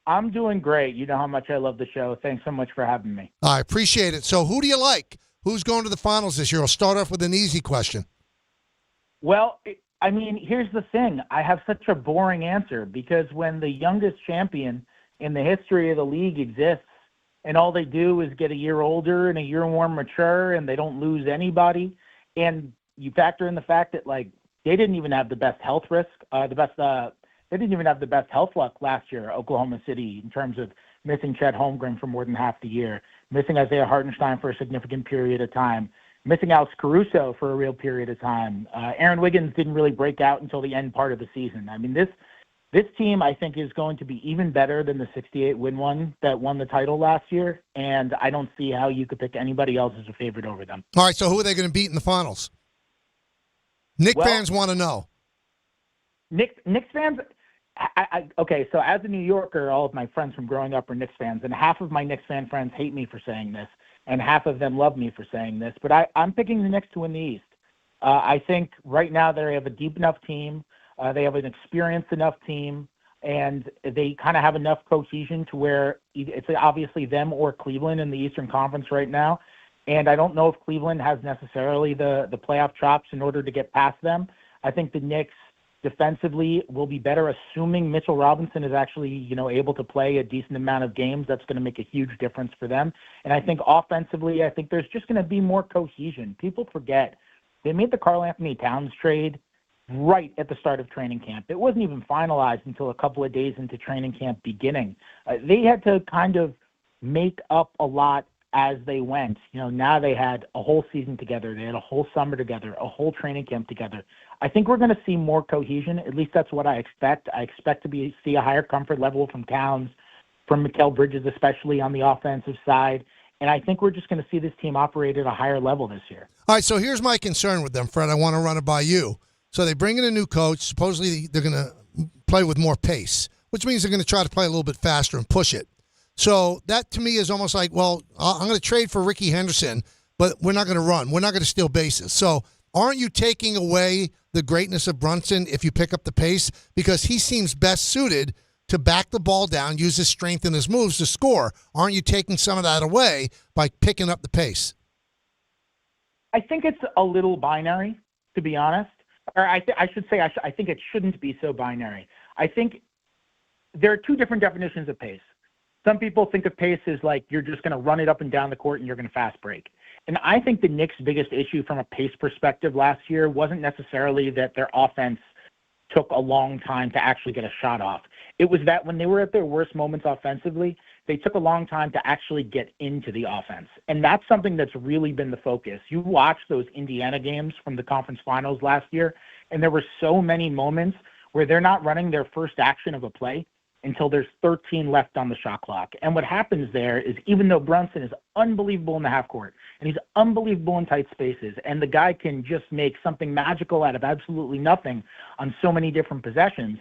I'm doing great. You know how much I love the show. Thanks so much for having me.
I appreciate it. So who do you like? Who's going to the finals this year? I'll start off with an easy question.
Well, I mean, here's the thing. I have such a boring answer because when the youngest champion in the history of the league exists and all they do is get a year older and a year more mature and they don't lose anybody, and you factor in the fact that, like, they didn't even have the best health risk, they didn't even have the best health luck last year, Oklahoma City, in terms of missing Chet Holmgren for more than half the year, missing Isaiah Hartenstein for a significant period of time, missing Alex Caruso for a real period of time. Aaron Wiggins didn't really break out until the end part of the season. I mean, this team, I think, is going to be even better than the 68-win one that won the title last year, and I don't see how you could pick anybody else as a favorite over them.
All right, so who are they going to beat in the finals? Knicks fans want to know.
Knicks fans, okay, so as a New Yorker, all of my friends from growing up are Knicks fans, and half of my Knicks fan friends hate me for saying this, and half of them love me for saying this, but I'm picking the Knicks to win the East. I think right now they have a deep enough team, they have an experienced enough team, and they kind of have enough cohesion to where it's obviously them or Cleveland in the Eastern Conference right now. And I don't know if Cleveland has necessarily the playoff chops in order to get past them. I think the Knicks defensively will be better, assuming Mitchell Robinson is actually, able to play a decent amount of games. That's going to make a huge difference for them. And I think offensively, I think there's just going to be more cohesion. People forget they made the Karl Anthony Towns trade right at the start of training camp. It wasn't even finalized until a couple of days into training camp beginning. They had to kind of make up a lot as they went. Now they had a whole season together. They had a whole summer together, a whole training camp together. I think we're going to see more cohesion. At least that's what I expect. I expect to see a higher comfort level from Towns, from Mikal Bridges, especially on the offensive side. And I think we're just going to see this team operate at a higher level this year.
All right, so here's my concern with them, Fred. I want to run it by you. So they bring in a new coach. Supposedly they're going to play with more pace, which means they're going to try to play a little bit faster and push it. So that to me is almost like, well, I'm going to trade for Ricky Henderson, but we're not going to run. We're not going to steal bases. So aren't you taking away the greatness of Brunson if you pick up the pace? Because he seems best suited to back the ball down, use his strength and his moves to score. Aren't you taking some of that away by picking up the pace?
I think it's a little binary, to be honest. Or I think it shouldn't be so binary. I think there are two different definitions of pace. Some people think of pace as like you're just going to run it up and down the court and you're going to fast break. And I think the Knicks' biggest issue from a pace perspective last year wasn't necessarily that their offense took a long time to actually get a shot off. It was that when they were at their worst moments offensively, they took a long time to actually get into the offense. And that's something that's really been the focus. You watch those Indiana games from the conference finals last year, and there were so many moments where they're not running their first action of a play until there's 13 left on the shot clock. And what happens there is, even though Brunson is unbelievable in the half court, and he's unbelievable in tight spaces, and the guy can just make something magical out of absolutely nothing on so many different possessions,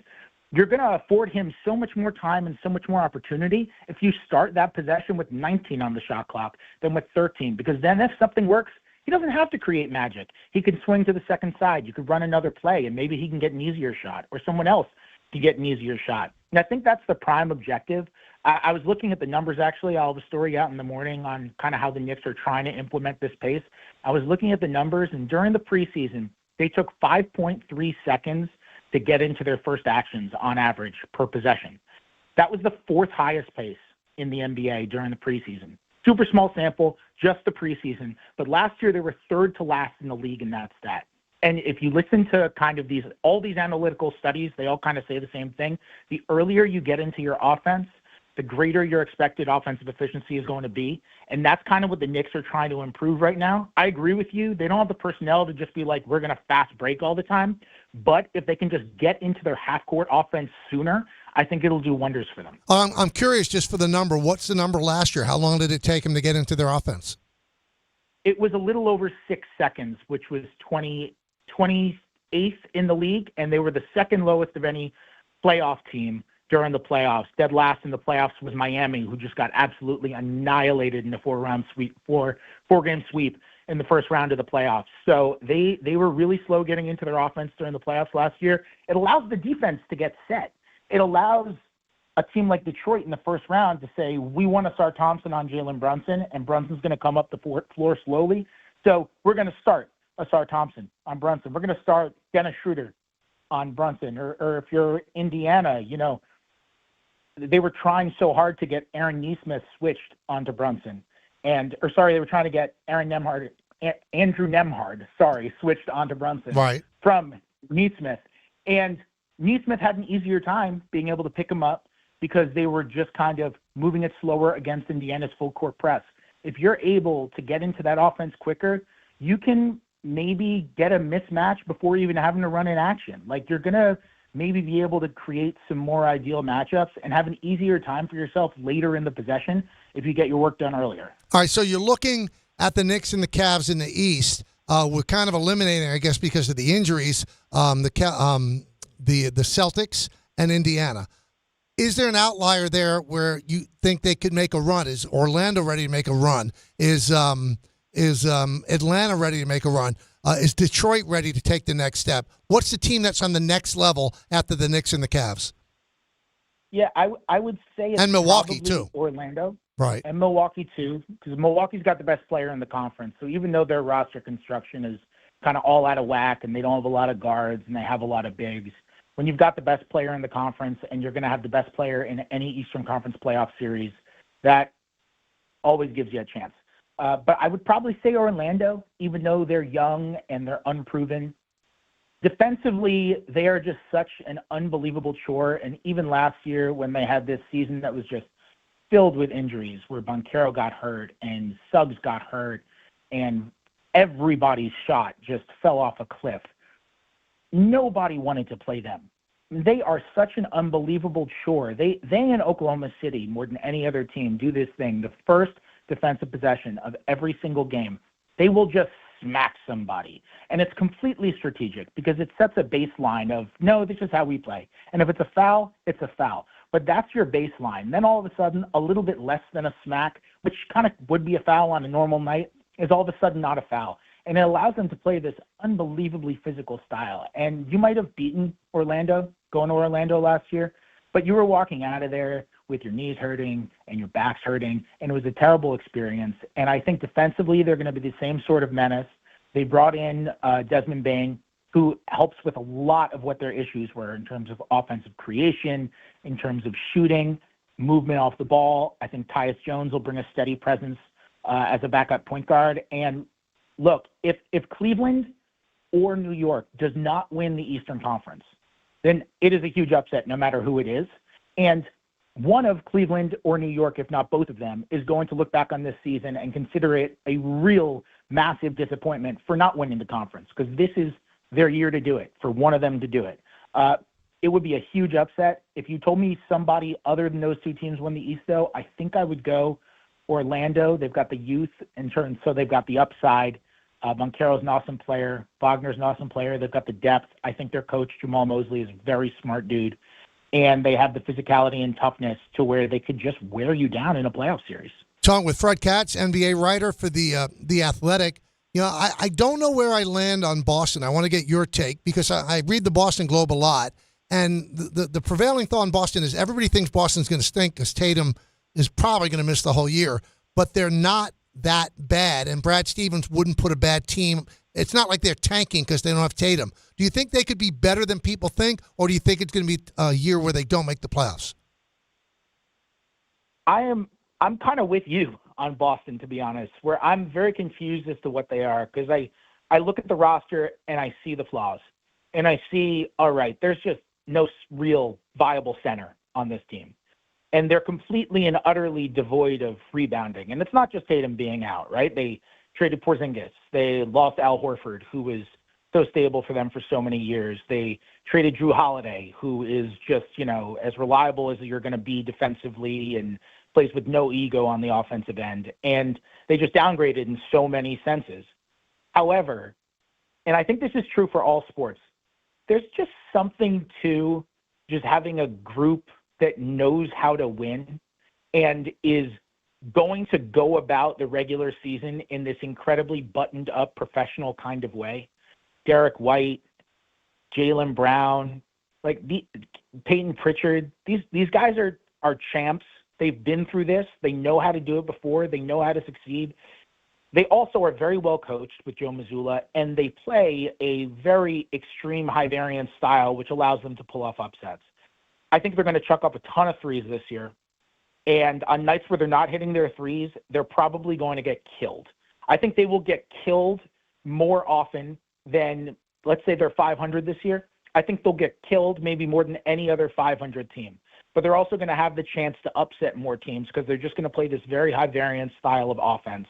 you're going to afford him so much more time and so much more opportunity if you start that possession with 19 on the shot clock than with 13. Because then if something works, he doesn't have to create magic. He can swing to the second side. You could run another play, and maybe he can get an easier shot, or someone else to get an easier shot. And I think that's the prime objective I was looking at the numbers, actually. I'll have a story out in the morning on kind of how the Knicks are trying to implement this pace. I was looking at the numbers, and during the preseason, they took 5.3 seconds to get into their first actions on average per possession. That was the fourth highest pace in the NBA during the preseason. Super small sample, just the preseason. But last year, they were third to last in the league in that stat. And if you listen to kind of all these analytical studies, they all kind of say the same thing. The earlier you get into your offense, the greater your expected offensive efficiency is going to be. And that's kind of what the Knicks are trying to improve right now. I agree with you. They don't have the personnel to just be like, we're going to fast break all the time. But if they can just get into their half-court offense sooner, I think it'll do wonders for them.
I'm curious just for the number. What's the number last year? How long did it take them to get into their offense?
It was a little over 6 seconds, which was 28th in the league, and they were the second lowest of any playoff team during the playoffs. Dead last in the playoffs was Miami, who just got absolutely annihilated in the four-game sweep in the first round of the playoffs. So they were really slow getting into their offense during the playoffs last year. It allows the defense to get set. It allows a team like Detroit in the first round to say, we want to start Thompson on Jalen Brunson, and Brunson's going to come up the floor slowly. So we're going to start Asar Thompson on Brunson. We're going to start Dennis Schroeder on Brunson. Or if you're Indiana, they were trying so hard to get Aaron Nesmith switched onto Brunson. They were trying to get Andrew Nembhard, switched onto Brunson from Nesmith. And Nesmith had an easier time being able to pick him up because they were just kind of moving it slower against Indiana's full court press. If you're able to get into that offense quicker, you can maybe get a mismatch before even having to run in action. Like, you're going to maybe be able to create some more ideal matchups and have an easier time for yourself later in the possession if you get your work done earlier.
All right, so you're looking at the Knicks and the Cavs in the East. We're kind of eliminating, I guess, because of the injuries, the Celtics and Indiana. Is there an outlier there where you think they could make a run? Is Orlando ready to make a run? Is Atlanta ready to make a run? Is Detroit ready to take the next step? What's the team that's on the next level after the Knicks and the Cavs?
Yeah, I would say it's
and Milwaukee too.
Orlando,
right?
And Milwaukee too, because Milwaukee's got the best player in the conference. So even though their roster construction is kind of all out of whack and they don't have a lot of guards and they have a lot of bigs, when you've got the best player in the conference and you're going to have the best player in any Eastern Conference playoff series, that always gives you a chance. But I would probably say Orlando, even though they're young and they're unproven. Defensively, they are just such an unbelievable chore. And even last year when they had this season that was just filled with injuries, where Banchero got hurt and Suggs got hurt and everybody's shot just fell off a cliff, nobody wanted to play them. They are such an unbelievable chore. They in Oklahoma City, more than any other team, do this thing. The first defensive possession of every single game, they will just smack somebody. And it's completely strategic because it sets a baseline of, no, this is how we play. And if it's a foul, it's a foul. But that's your baseline. Then all of a sudden, a little bit less than a smack, which kind of would be a foul on a normal night, is all of a sudden not a foul. And it allows them to play this unbelievably physical style. And you might have beaten Orlando, going to Orlando last year, but you were walking out of there with your knees hurting and your back's hurting, and it was a terrible experience. And I think defensively they're going to be the same sort of menace. They brought in Desmond Bane, who helps with a lot of what their issues were in terms of offensive creation, in terms of shooting, movement off the ball. I think Tyus Jones will bring a steady presence as a backup point guard. And look, if Cleveland or New York does not win the Eastern Conference, then it is a huge upset no matter who it is. And one of Cleveland or New York, if not both of them, is going to look back on this season and consider it a real massive disappointment for not winning the conference, because this is their year to do it, for one of them to do it. It would be a huge upset. If you told me somebody other than those two teams won the East, though, I think I would go Orlando. They've got the youth in turn, so they've got the upside. Banchero's an awesome player. Wagner's an awesome player. They've got the depth. I think their coach, Jamal Mosley, is a very smart dude. And they have the physicality and toughness to where they could just wear you down in a playoff series.
Talking with Fred Katz, NBA writer for the Athletic. You know, I don't know where I land on Boston. I want to get your take because I read the Boston Globe a lot. And the prevailing thought in Boston is everybody thinks Boston's going to stink because Tatum is probably going to miss the whole year. But they're not that bad, and Brad Stevens wouldn't put a bad team. It's not like they're tanking because they don't have Tatum. Do you think they could be better than people think, or do you think it's going to be a year where they don't make the playoffs?
I'm kind of with you on Boston, to be honest, where I'm very confused as to what they are, because I look at the roster and I see the flaws, and I see, all right, there's just no real viable center on this team. And they're completely and utterly devoid of rebounding. And it's not just Tatum being out, right? They traded Porzingis. They lost Al Horford, who was so stable for them for so many years. They traded Drew Holiday, who is just, as reliable as you're going to be defensively and plays with no ego on the offensive end. And they just downgraded in so many senses. However, and I think this is true for all sports, there's just something to just having a group that knows how to win and is going to go about the regular season in this incredibly buttoned up professional kind of way. Derek White, Jaylen Brown, Peyton Pritchard, these guys are champs. They've been through this. They know how to do it before. They know how to succeed. They also are very well coached with Joe Mazzulla, and they play a very extreme high variance style, which allows them to pull off upsets. I think they're going to chuck up a ton of threes this year. And on nights where they're not hitting their threes, they're probably going to get killed. I think they will get killed more often than, let's say they're 500 this year. I think they'll get killed maybe more than any other 500 team. But they're also going to have the chance to upset more teams because they're just going to play this very high variance style of offense.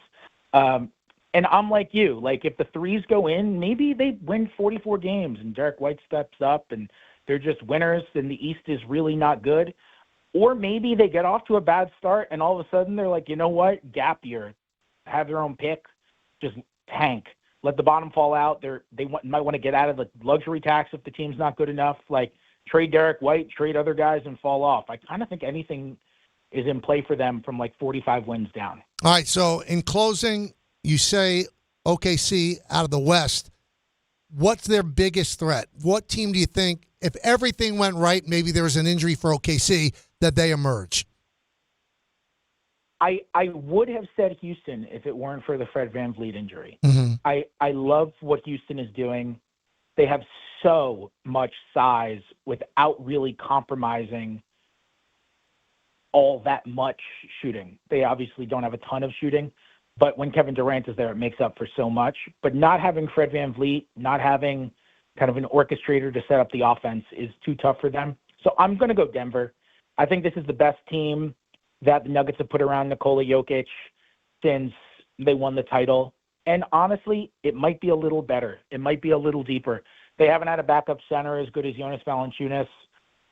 And I'm like you. If the threes go in, maybe they win 44 games and Derek White steps up and they're just winners and the East is really not good. Or maybe they get off to a bad start and all of a sudden they're like, you know what, gap year, have their own pick, just tank, let the bottom fall out. They might want to get out of the luxury tax if the team's not good enough, trade Derek White, trade other guys and fall off. I kind of think anything is in play for them from 45 wins down.
All right, so in closing, you say OKC out of the West. What's their biggest threat? What team do you think, if everything went right, maybe there was an injury for OKC, that they emerge?
I would have said Houston if it weren't for the Fred VanVleet injury.
Mm-hmm.
I love what Houston is doing. They have so much size without really compromising all that much shooting. They obviously don't have a ton of shooting, but when Kevin Durant is there, it makes up for so much. But not having Fred VanVleet, not having kind of an orchestrator to set up the offense is too tough for them. So I'm going to go Denver. I think this is the best team that the Nuggets have put around Nikola Jokic since they won the title. And honestly, it might be a little better. It might be a little deeper. They haven't had a backup center as good as Jonas Valanciunas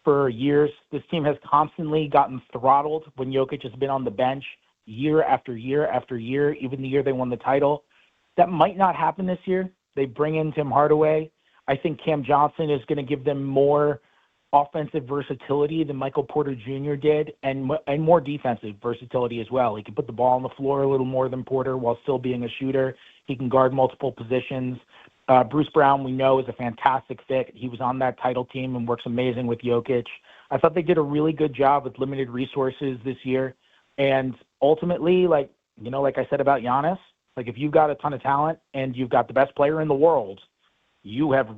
for years. This team has constantly gotten throttled when Jokic has been on the bench year after year after year, even the year they won the title. That might not happen this year. They bring in Tim Hardaway. I think Cam Johnson is going to give them more offensive versatility than Michael Porter Jr. did, and more defensive versatility as well. He can put the ball on the floor a little more than Porter while still being a shooter. He can guard multiple positions. Bruce Brown, we know, is a fantastic fit. He was on that title team and works amazing with Jokic. I thought they did a really good job with limited resources this year. And ultimately, like I said about Giannis, if you've got a ton of talent and you've got the best player in the world, you have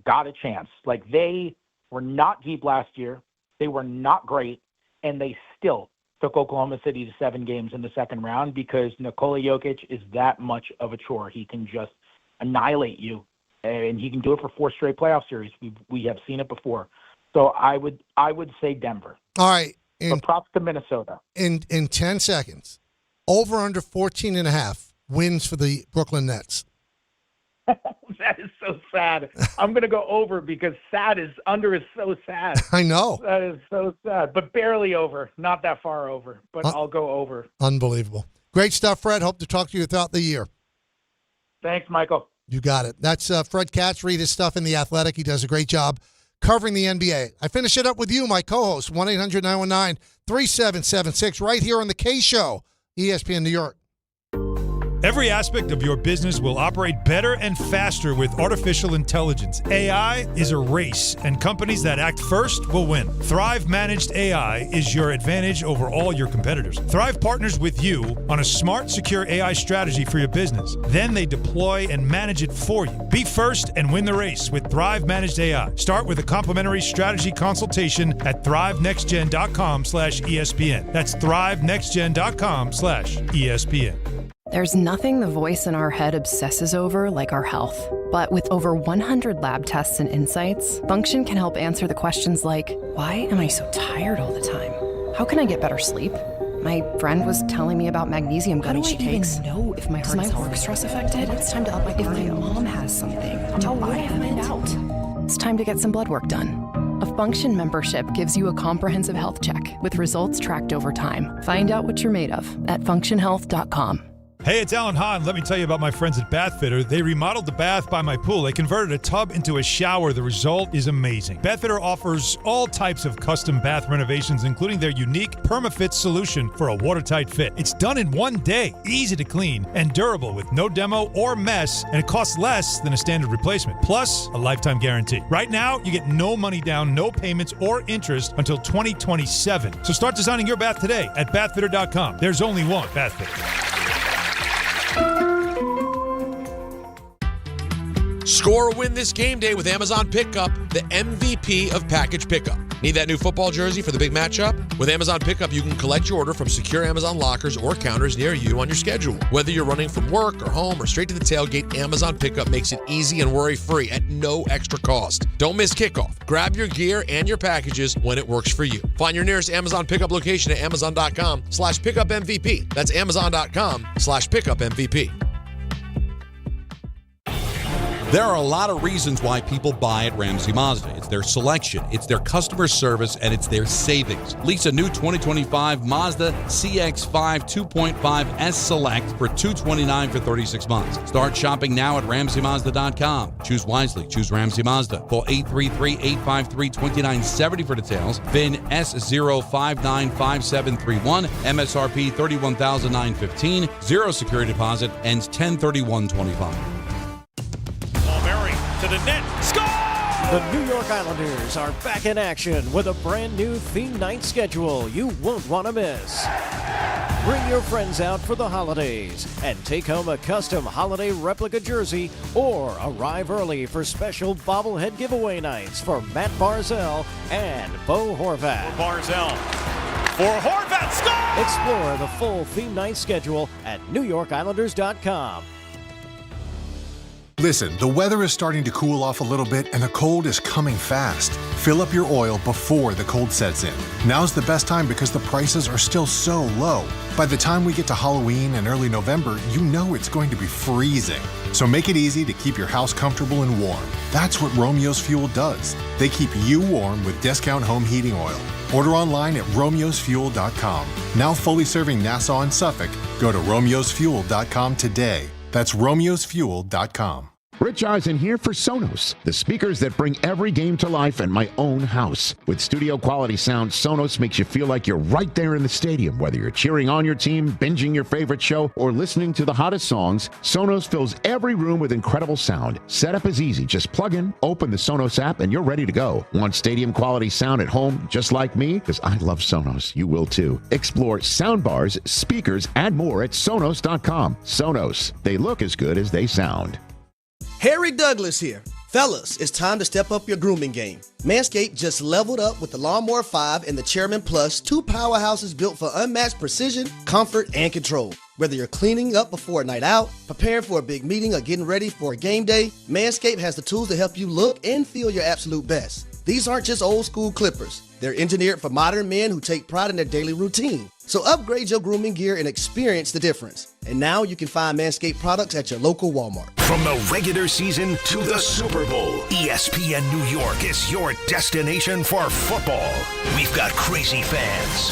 got a chance. They were not deep last year. They were not great, and they still took Oklahoma City to 7 games in the second round because Nikola Jokic is that much of a chore. He can just annihilate you, and he can do it for 4 straight playoff series. We have seen it before. So I would say Denver.
All right.
But props to Minnesota.
In 10 seconds, over under 14.5 wins for the Brooklyn Nets.
That is so sad. I'm going to go over because under is so sad.
I know.
That is so sad, but barely over. Not that far over, but I'll go over.
Unbelievable. Great stuff, Fred. Hope to talk to you throughout the year.
Thanks, Michael.
You got it. That's Fred Katz. Read his stuff in The Athletic. He does a great job covering the NBA. I finish it up with you, my co-host, 1-800-919-3776, right here on The K Show, ESPN New York.
Every aspect of your business will operate better and faster with artificial intelligence. AI is a race, and companies that act first will win. Thrive Managed AI is your advantage over all your competitors. Thrive partners with you on a smart, secure AI strategy for your business. Then they deploy and manage it for you. Be first and win the race with Thrive Managed AI. Start with a complimentary strategy consultation at thrivenextgen.com/ESPN. That's thrivenextgen.com/ESPN.
There's nothing the voice in our head obsesses over like our health. But with over 100 lab tests and insights, Function can help answer the questions like, why am I so tired all the time? How can I get better sleep? My friend was telling me about magnesium gummies she takes. Know if my heart work stress affected? It's time to up my cardio. If my mom has something, how would I find out? It's time to get some blood work done. A Function membership gives you a comprehensive health check with results tracked over time. Find out what you're made of at functionhealth.com.
Hey, it's Alan Hahn. Let me tell you about my friends at Bath Fitter. They remodeled the bath by my pool. They converted a tub into a shower. The result is amazing. Bath Fitter offers all types of custom bath renovations, including their unique PermaFit solution for a watertight fit. It's done in one day, easy to clean, and durable with no demo or mess, and it costs less than a standard replacement. Plus, a lifetime guarantee. Right now, you get no money down, no payments, or interest until 2027. So start designing your bath today at bathfitter.com. There's only one Bath Fitter.
Score a win this game day with Amazon Pickup, the MVP of package pickup. Need that new football jersey for the big matchup? With Amazon Pickup, you can collect your order from secure Amazon lockers or counters near you on your schedule. Whether you're running from work or home or straight to the tailgate, Amazon Pickup makes it easy and worry-free at no extra cost. Don't miss kickoff. Grab your gear and your packages when it works for you. Find your nearest Amazon Pickup location at amazon.com/pickupmvp. That's amazon.com/pickupmvp.
There are a lot of reasons why people buy at Ramsey Mazda. It's their selection, it's their customer service, and it's their savings. Lease a new 2025 Mazda CX-5 2.5 S Select for $229 for 36 months. Start shopping now at RamseyMazda.com. Choose wisely. Choose Ramsey Mazda. Call 833-853-2970 for details. VIN S0595731. MSRP $31,915. Zero security deposit. Ends 10/31/25.
To the net. Score! The New York Islanders are back in action with a brand new theme night schedule you won't want to miss. Bring your friends out for the holidays and take home a custom holiday replica jersey or arrive early for special bobblehead giveaway nights for Matt Barzell and Bo Horvat. Barzell for Horvat. Score! Explore the full theme night schedule at NewYorkIslanders.com.
Listen, the weather is starting to cool off a little bit and the cold is coming fast. Fill up your oil before the cold sets in. Now's the best time because the prices are still so low. By the time we get to Halloween and early November, you know it's going to be freezing. So make it easy to keep your house comfortable and warm. That's what Romeo's Fuel does. They keep you warm with discount home heating oil. Order online at romeosfuel.com. Now fully serving Nassau and Suffolk, go to romeosfuel.com today. That's romeosfuel.com.
Rich Eisen here for Sonos, the speakers that bring every game to life in my own house. With studio quality sound, Sonos makes you feel like you're right there in the stadium. Whether you're cheering on your team, binging your favorite show, or listening to the hottest songs, Sonos fills every room with incredible sound. Setup is easy. Just plug in, open the Sonos app, and you're ready to go. Want stadium quality sound at home just like me? Because I love Sonos. You will too. Explore soundbars, speakers, and more at Sonos.com. Sonos. They look as good as they sound.
Harry Douglas here. Fellas, it's time to step up your grooming game. Manscaped just leveled up with the Lawnmower 5 and the Chairman Plus, two powerhouses built for unmatched precision, comfort, and control. Whether you're cleaning up before a night out, preparing for a big meeting, or getting ready for a game day, Manscaped has the tools to help you look and feel your absolute best. These aren't just old school clippers. They're engineered for modern men who take pride in their daily routine. So upgrade your grooming gear and experience the difference. And now you can find Manscaped products at your local Walmart.
From the regular season to the Super Bowl, ESPN New York is your destination for football. We've got crazy fans,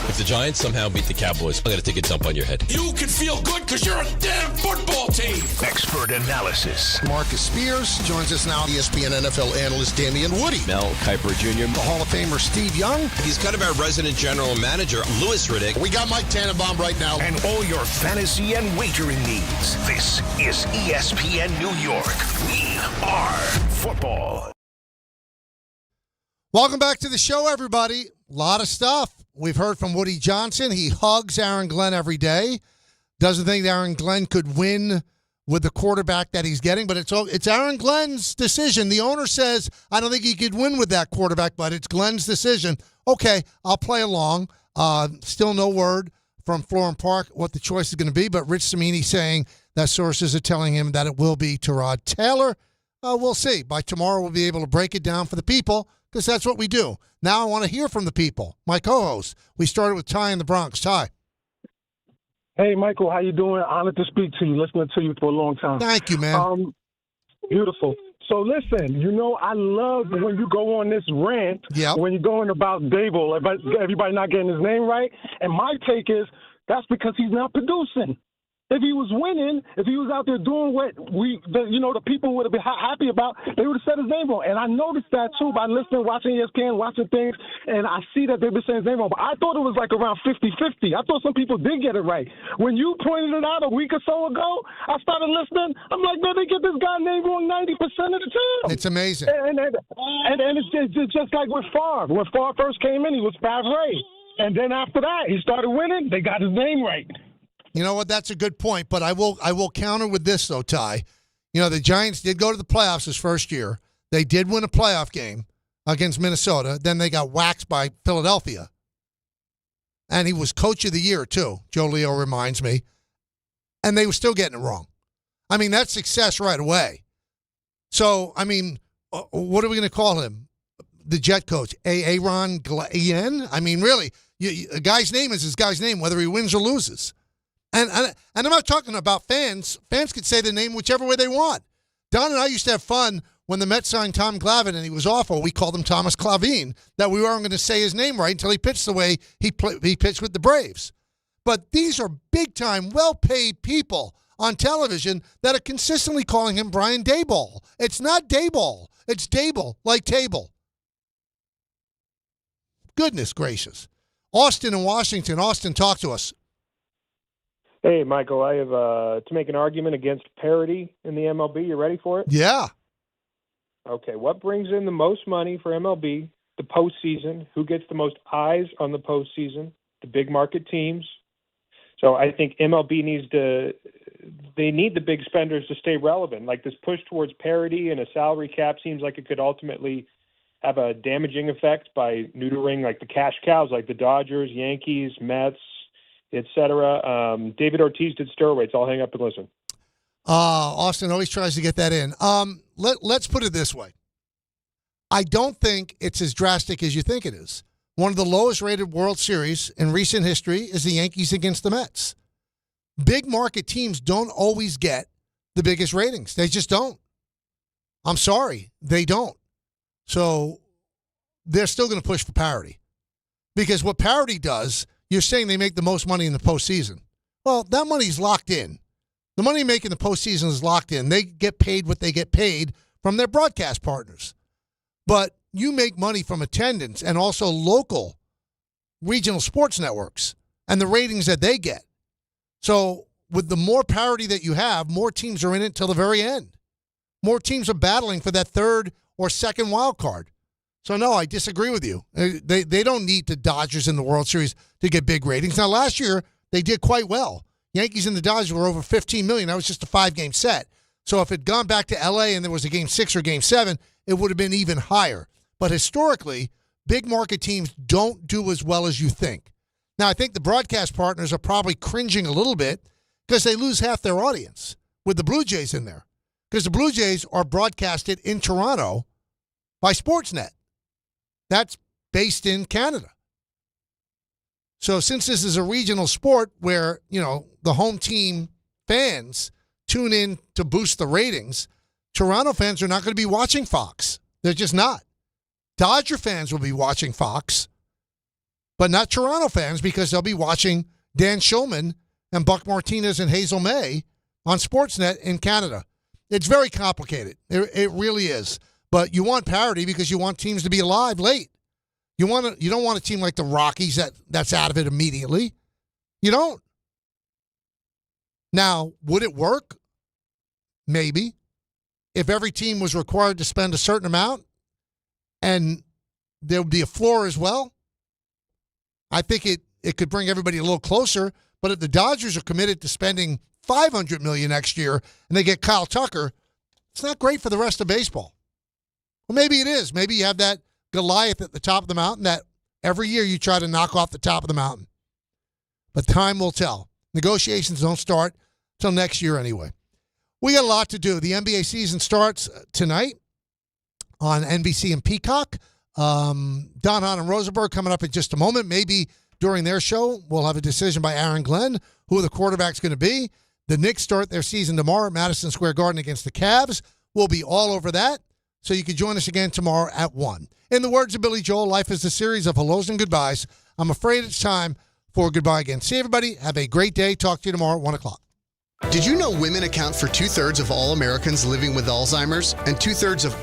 If the Giants somehow beat the Cowboys, I'm going to take a dump on your head.
You can feel good because you're a damn football team. Expert analysis.
Marcus Spears joins us now. ESPN NFL analyst Damian Woody.
Mel Kiper Jr.
The Hall of Famer Steve Young.
He's kind of our resident general manager, Louis Riddick.
We got Mike Tannenbaum right now.
And all your fantasy and wagering needs. This is ESPN New York. We are football.
Welcome back to the show, everybody. A lot of stuff. We've heard from Woody Johnson. He hugs Aaron Glenn every day. Doesn't think Aaron Glenn could win with the quarterback that he's getting, but it's Aaron Glenn's decision. The owner says, I don't think he could win with that quarterback, but it's Glenn's decision. Okay, I'll play along. Still no word from Florham Park what the choice is going to be, but Rich Cimini saying that sources are telling him that it will be Tyrod Taylor. We'll see. By tomorrow, we'll be able to break it down for the people, because that's what we do. Now I want to hear from the people. My co-host. We started with Ty in the Bronx. Ty.
Hey, Michael, how you doing? Honored to speak to you. Listening to you for a long time.
Thank you, man.
Beautiful. So listen, I love when you go on this rant, when you're going about Dable, everybody not getting his name right. And my take is that's because he's not producing. If he was winning, if he was out there doing what the people would have been happy about, they would have said his name wrong. And I noticed that, too, by listening, watching ESPN, watching things, and I see that they've been saying his name wrong. But I thought it was like around 50-50. I thought some people did get it right. When you pointed it out a week or so ago, I started listening. I'm like, man, they get this guy's name wrong 90% of the time.
It's amazing.
And it's just like with Favre. When Favre first came in, he was Favre. And then after that, he started winning. They got his name right.
You know what? That's a good point, but I will counter with this, though, Ty. The Giants did go to the playoffs his first year. They did win a playoff game against Minnesota. Then they got waxed by Philadelphia. And he was coach of the year, too, Joe Leo reminds me. And they were still getting it wrong. I mean, that's success right away. So, I mean, what are we going to call him? The Jet coach, Aaron Glenn? I mean, really, a guy's name is his guy's name, whether he wins or loses. And I'm not talking about fans. Fans could say the name whichever way they want. Don and I used to have fun when the Mets signed Tom Glavine and he was awful. We called him Thomas Clavine, that we weren't going to say his name right until he pitched the way he pitched with the Braves. But these are big-time, well-paid people on television that are consistently calling him Brian Daboll. It's not Daboll. It's Dable, like table. Goodness gracious. Austin in Washington. Austin, talk to us.
Hey, Michael, I have to make an argument against parity in the MLB. You ready for it?
Yeah.
Okay, what brings in the most money for MLB? The postseason. Who gets the most eyes on the postseason? The big market teams. So I think MLB needs they need the big spenders to stay relevant. Like this push towards parity and a salary cap seems like it could ultimately have a damaging effect by neutering like the cash cows, like the Dodgers, Yankees, Mets, etc. David Ortiz did steroids. I'll hang up and listen.
Austin always tries to get that in. Let's put it this way. I don't think it's as drastic as you think it is. One of the lowest rated World Series in recent history is the Yankees against the Mets. Big market teams don't always get the biggest ratings. They just don't. I'm sorry. They don't. So they're still going to push for parity. Because what parity does, you're saying they make the most money in the postseason. Well, that money's locked in. The money they make in the postseason is locked in. They get paid what they get paid from their broadcast partners. But you make money from attendance and also local regional sports networks and the ratings that they get. So with the more parity that you have, more teams are in it till the very end. More teams are battling for that third or second wild card. So, no, I disagree with you. They don't need the Dodgers in the World Series to get big ratings. Now, last year, they did quite well. Yankees and the Dodgers were over 15 million. That was just a 5-game set. So if it had gone back to L.A. and there was a Game 6 or Game 7, it would have been even higher. But historically, big market teams don't do as well as you think. Now, I think the broadcast partners are probably cringing a little bit because they lose half their audience with the Blue Jays in there. Because the Blue Jays are broadcasted in Toronto by Sportsnet. That's based in Canada. So since this is a regional sport where, the home team fans tune in to boost the ratings, Toronto fans are not going to be watching Fox. They're just not. Dodger fans will be watching Fox. but not Toronto fans because they'll be watching Dan Shulman and Buck Martinez and Hazel May on Sportsnet in Canada. It's very complicated. It really is. But you want parity because you want teams to be alive late. You don't want a team like the Rockies that's out of it immediately. You don't. Now, would it work? Maybe. If every team was required to spend a certain amount and there would be a floor as well, I think it could bring everybody a little closer. But if the Dodgers are committed to spending $500 million next year and they get Kyle Tucker, it's not great for the rest of baseball. Well, maybe it is. Maybe you have that Goliath at the top of the mountain that every year you try to knock off the top of the mountain. But time will tell. Negotiations don't start till next year anyway. We got a lot to do. The NBA season starts tonight on NBC and Peacock. Don Hahn and Rosenberg coming up in just a moment. Maybe during their show, we'll have a decision by Aaron Glenn who the quarterback's going to be. The Knicks start their season tomorrow at Madison Square Garden against the Cavs. We'll be all over that. So you can join us again tomorrow at 1. In the words of Billy Joel, life is a series of hellos and goodbyes. I'm afraid it's time for goodbye again. See everybody. Have a great day. Talk to you tomorrow at 1 o'clock.
Did you know women account for 2/3 of all Americans living with Alzheimer's and 2/3 of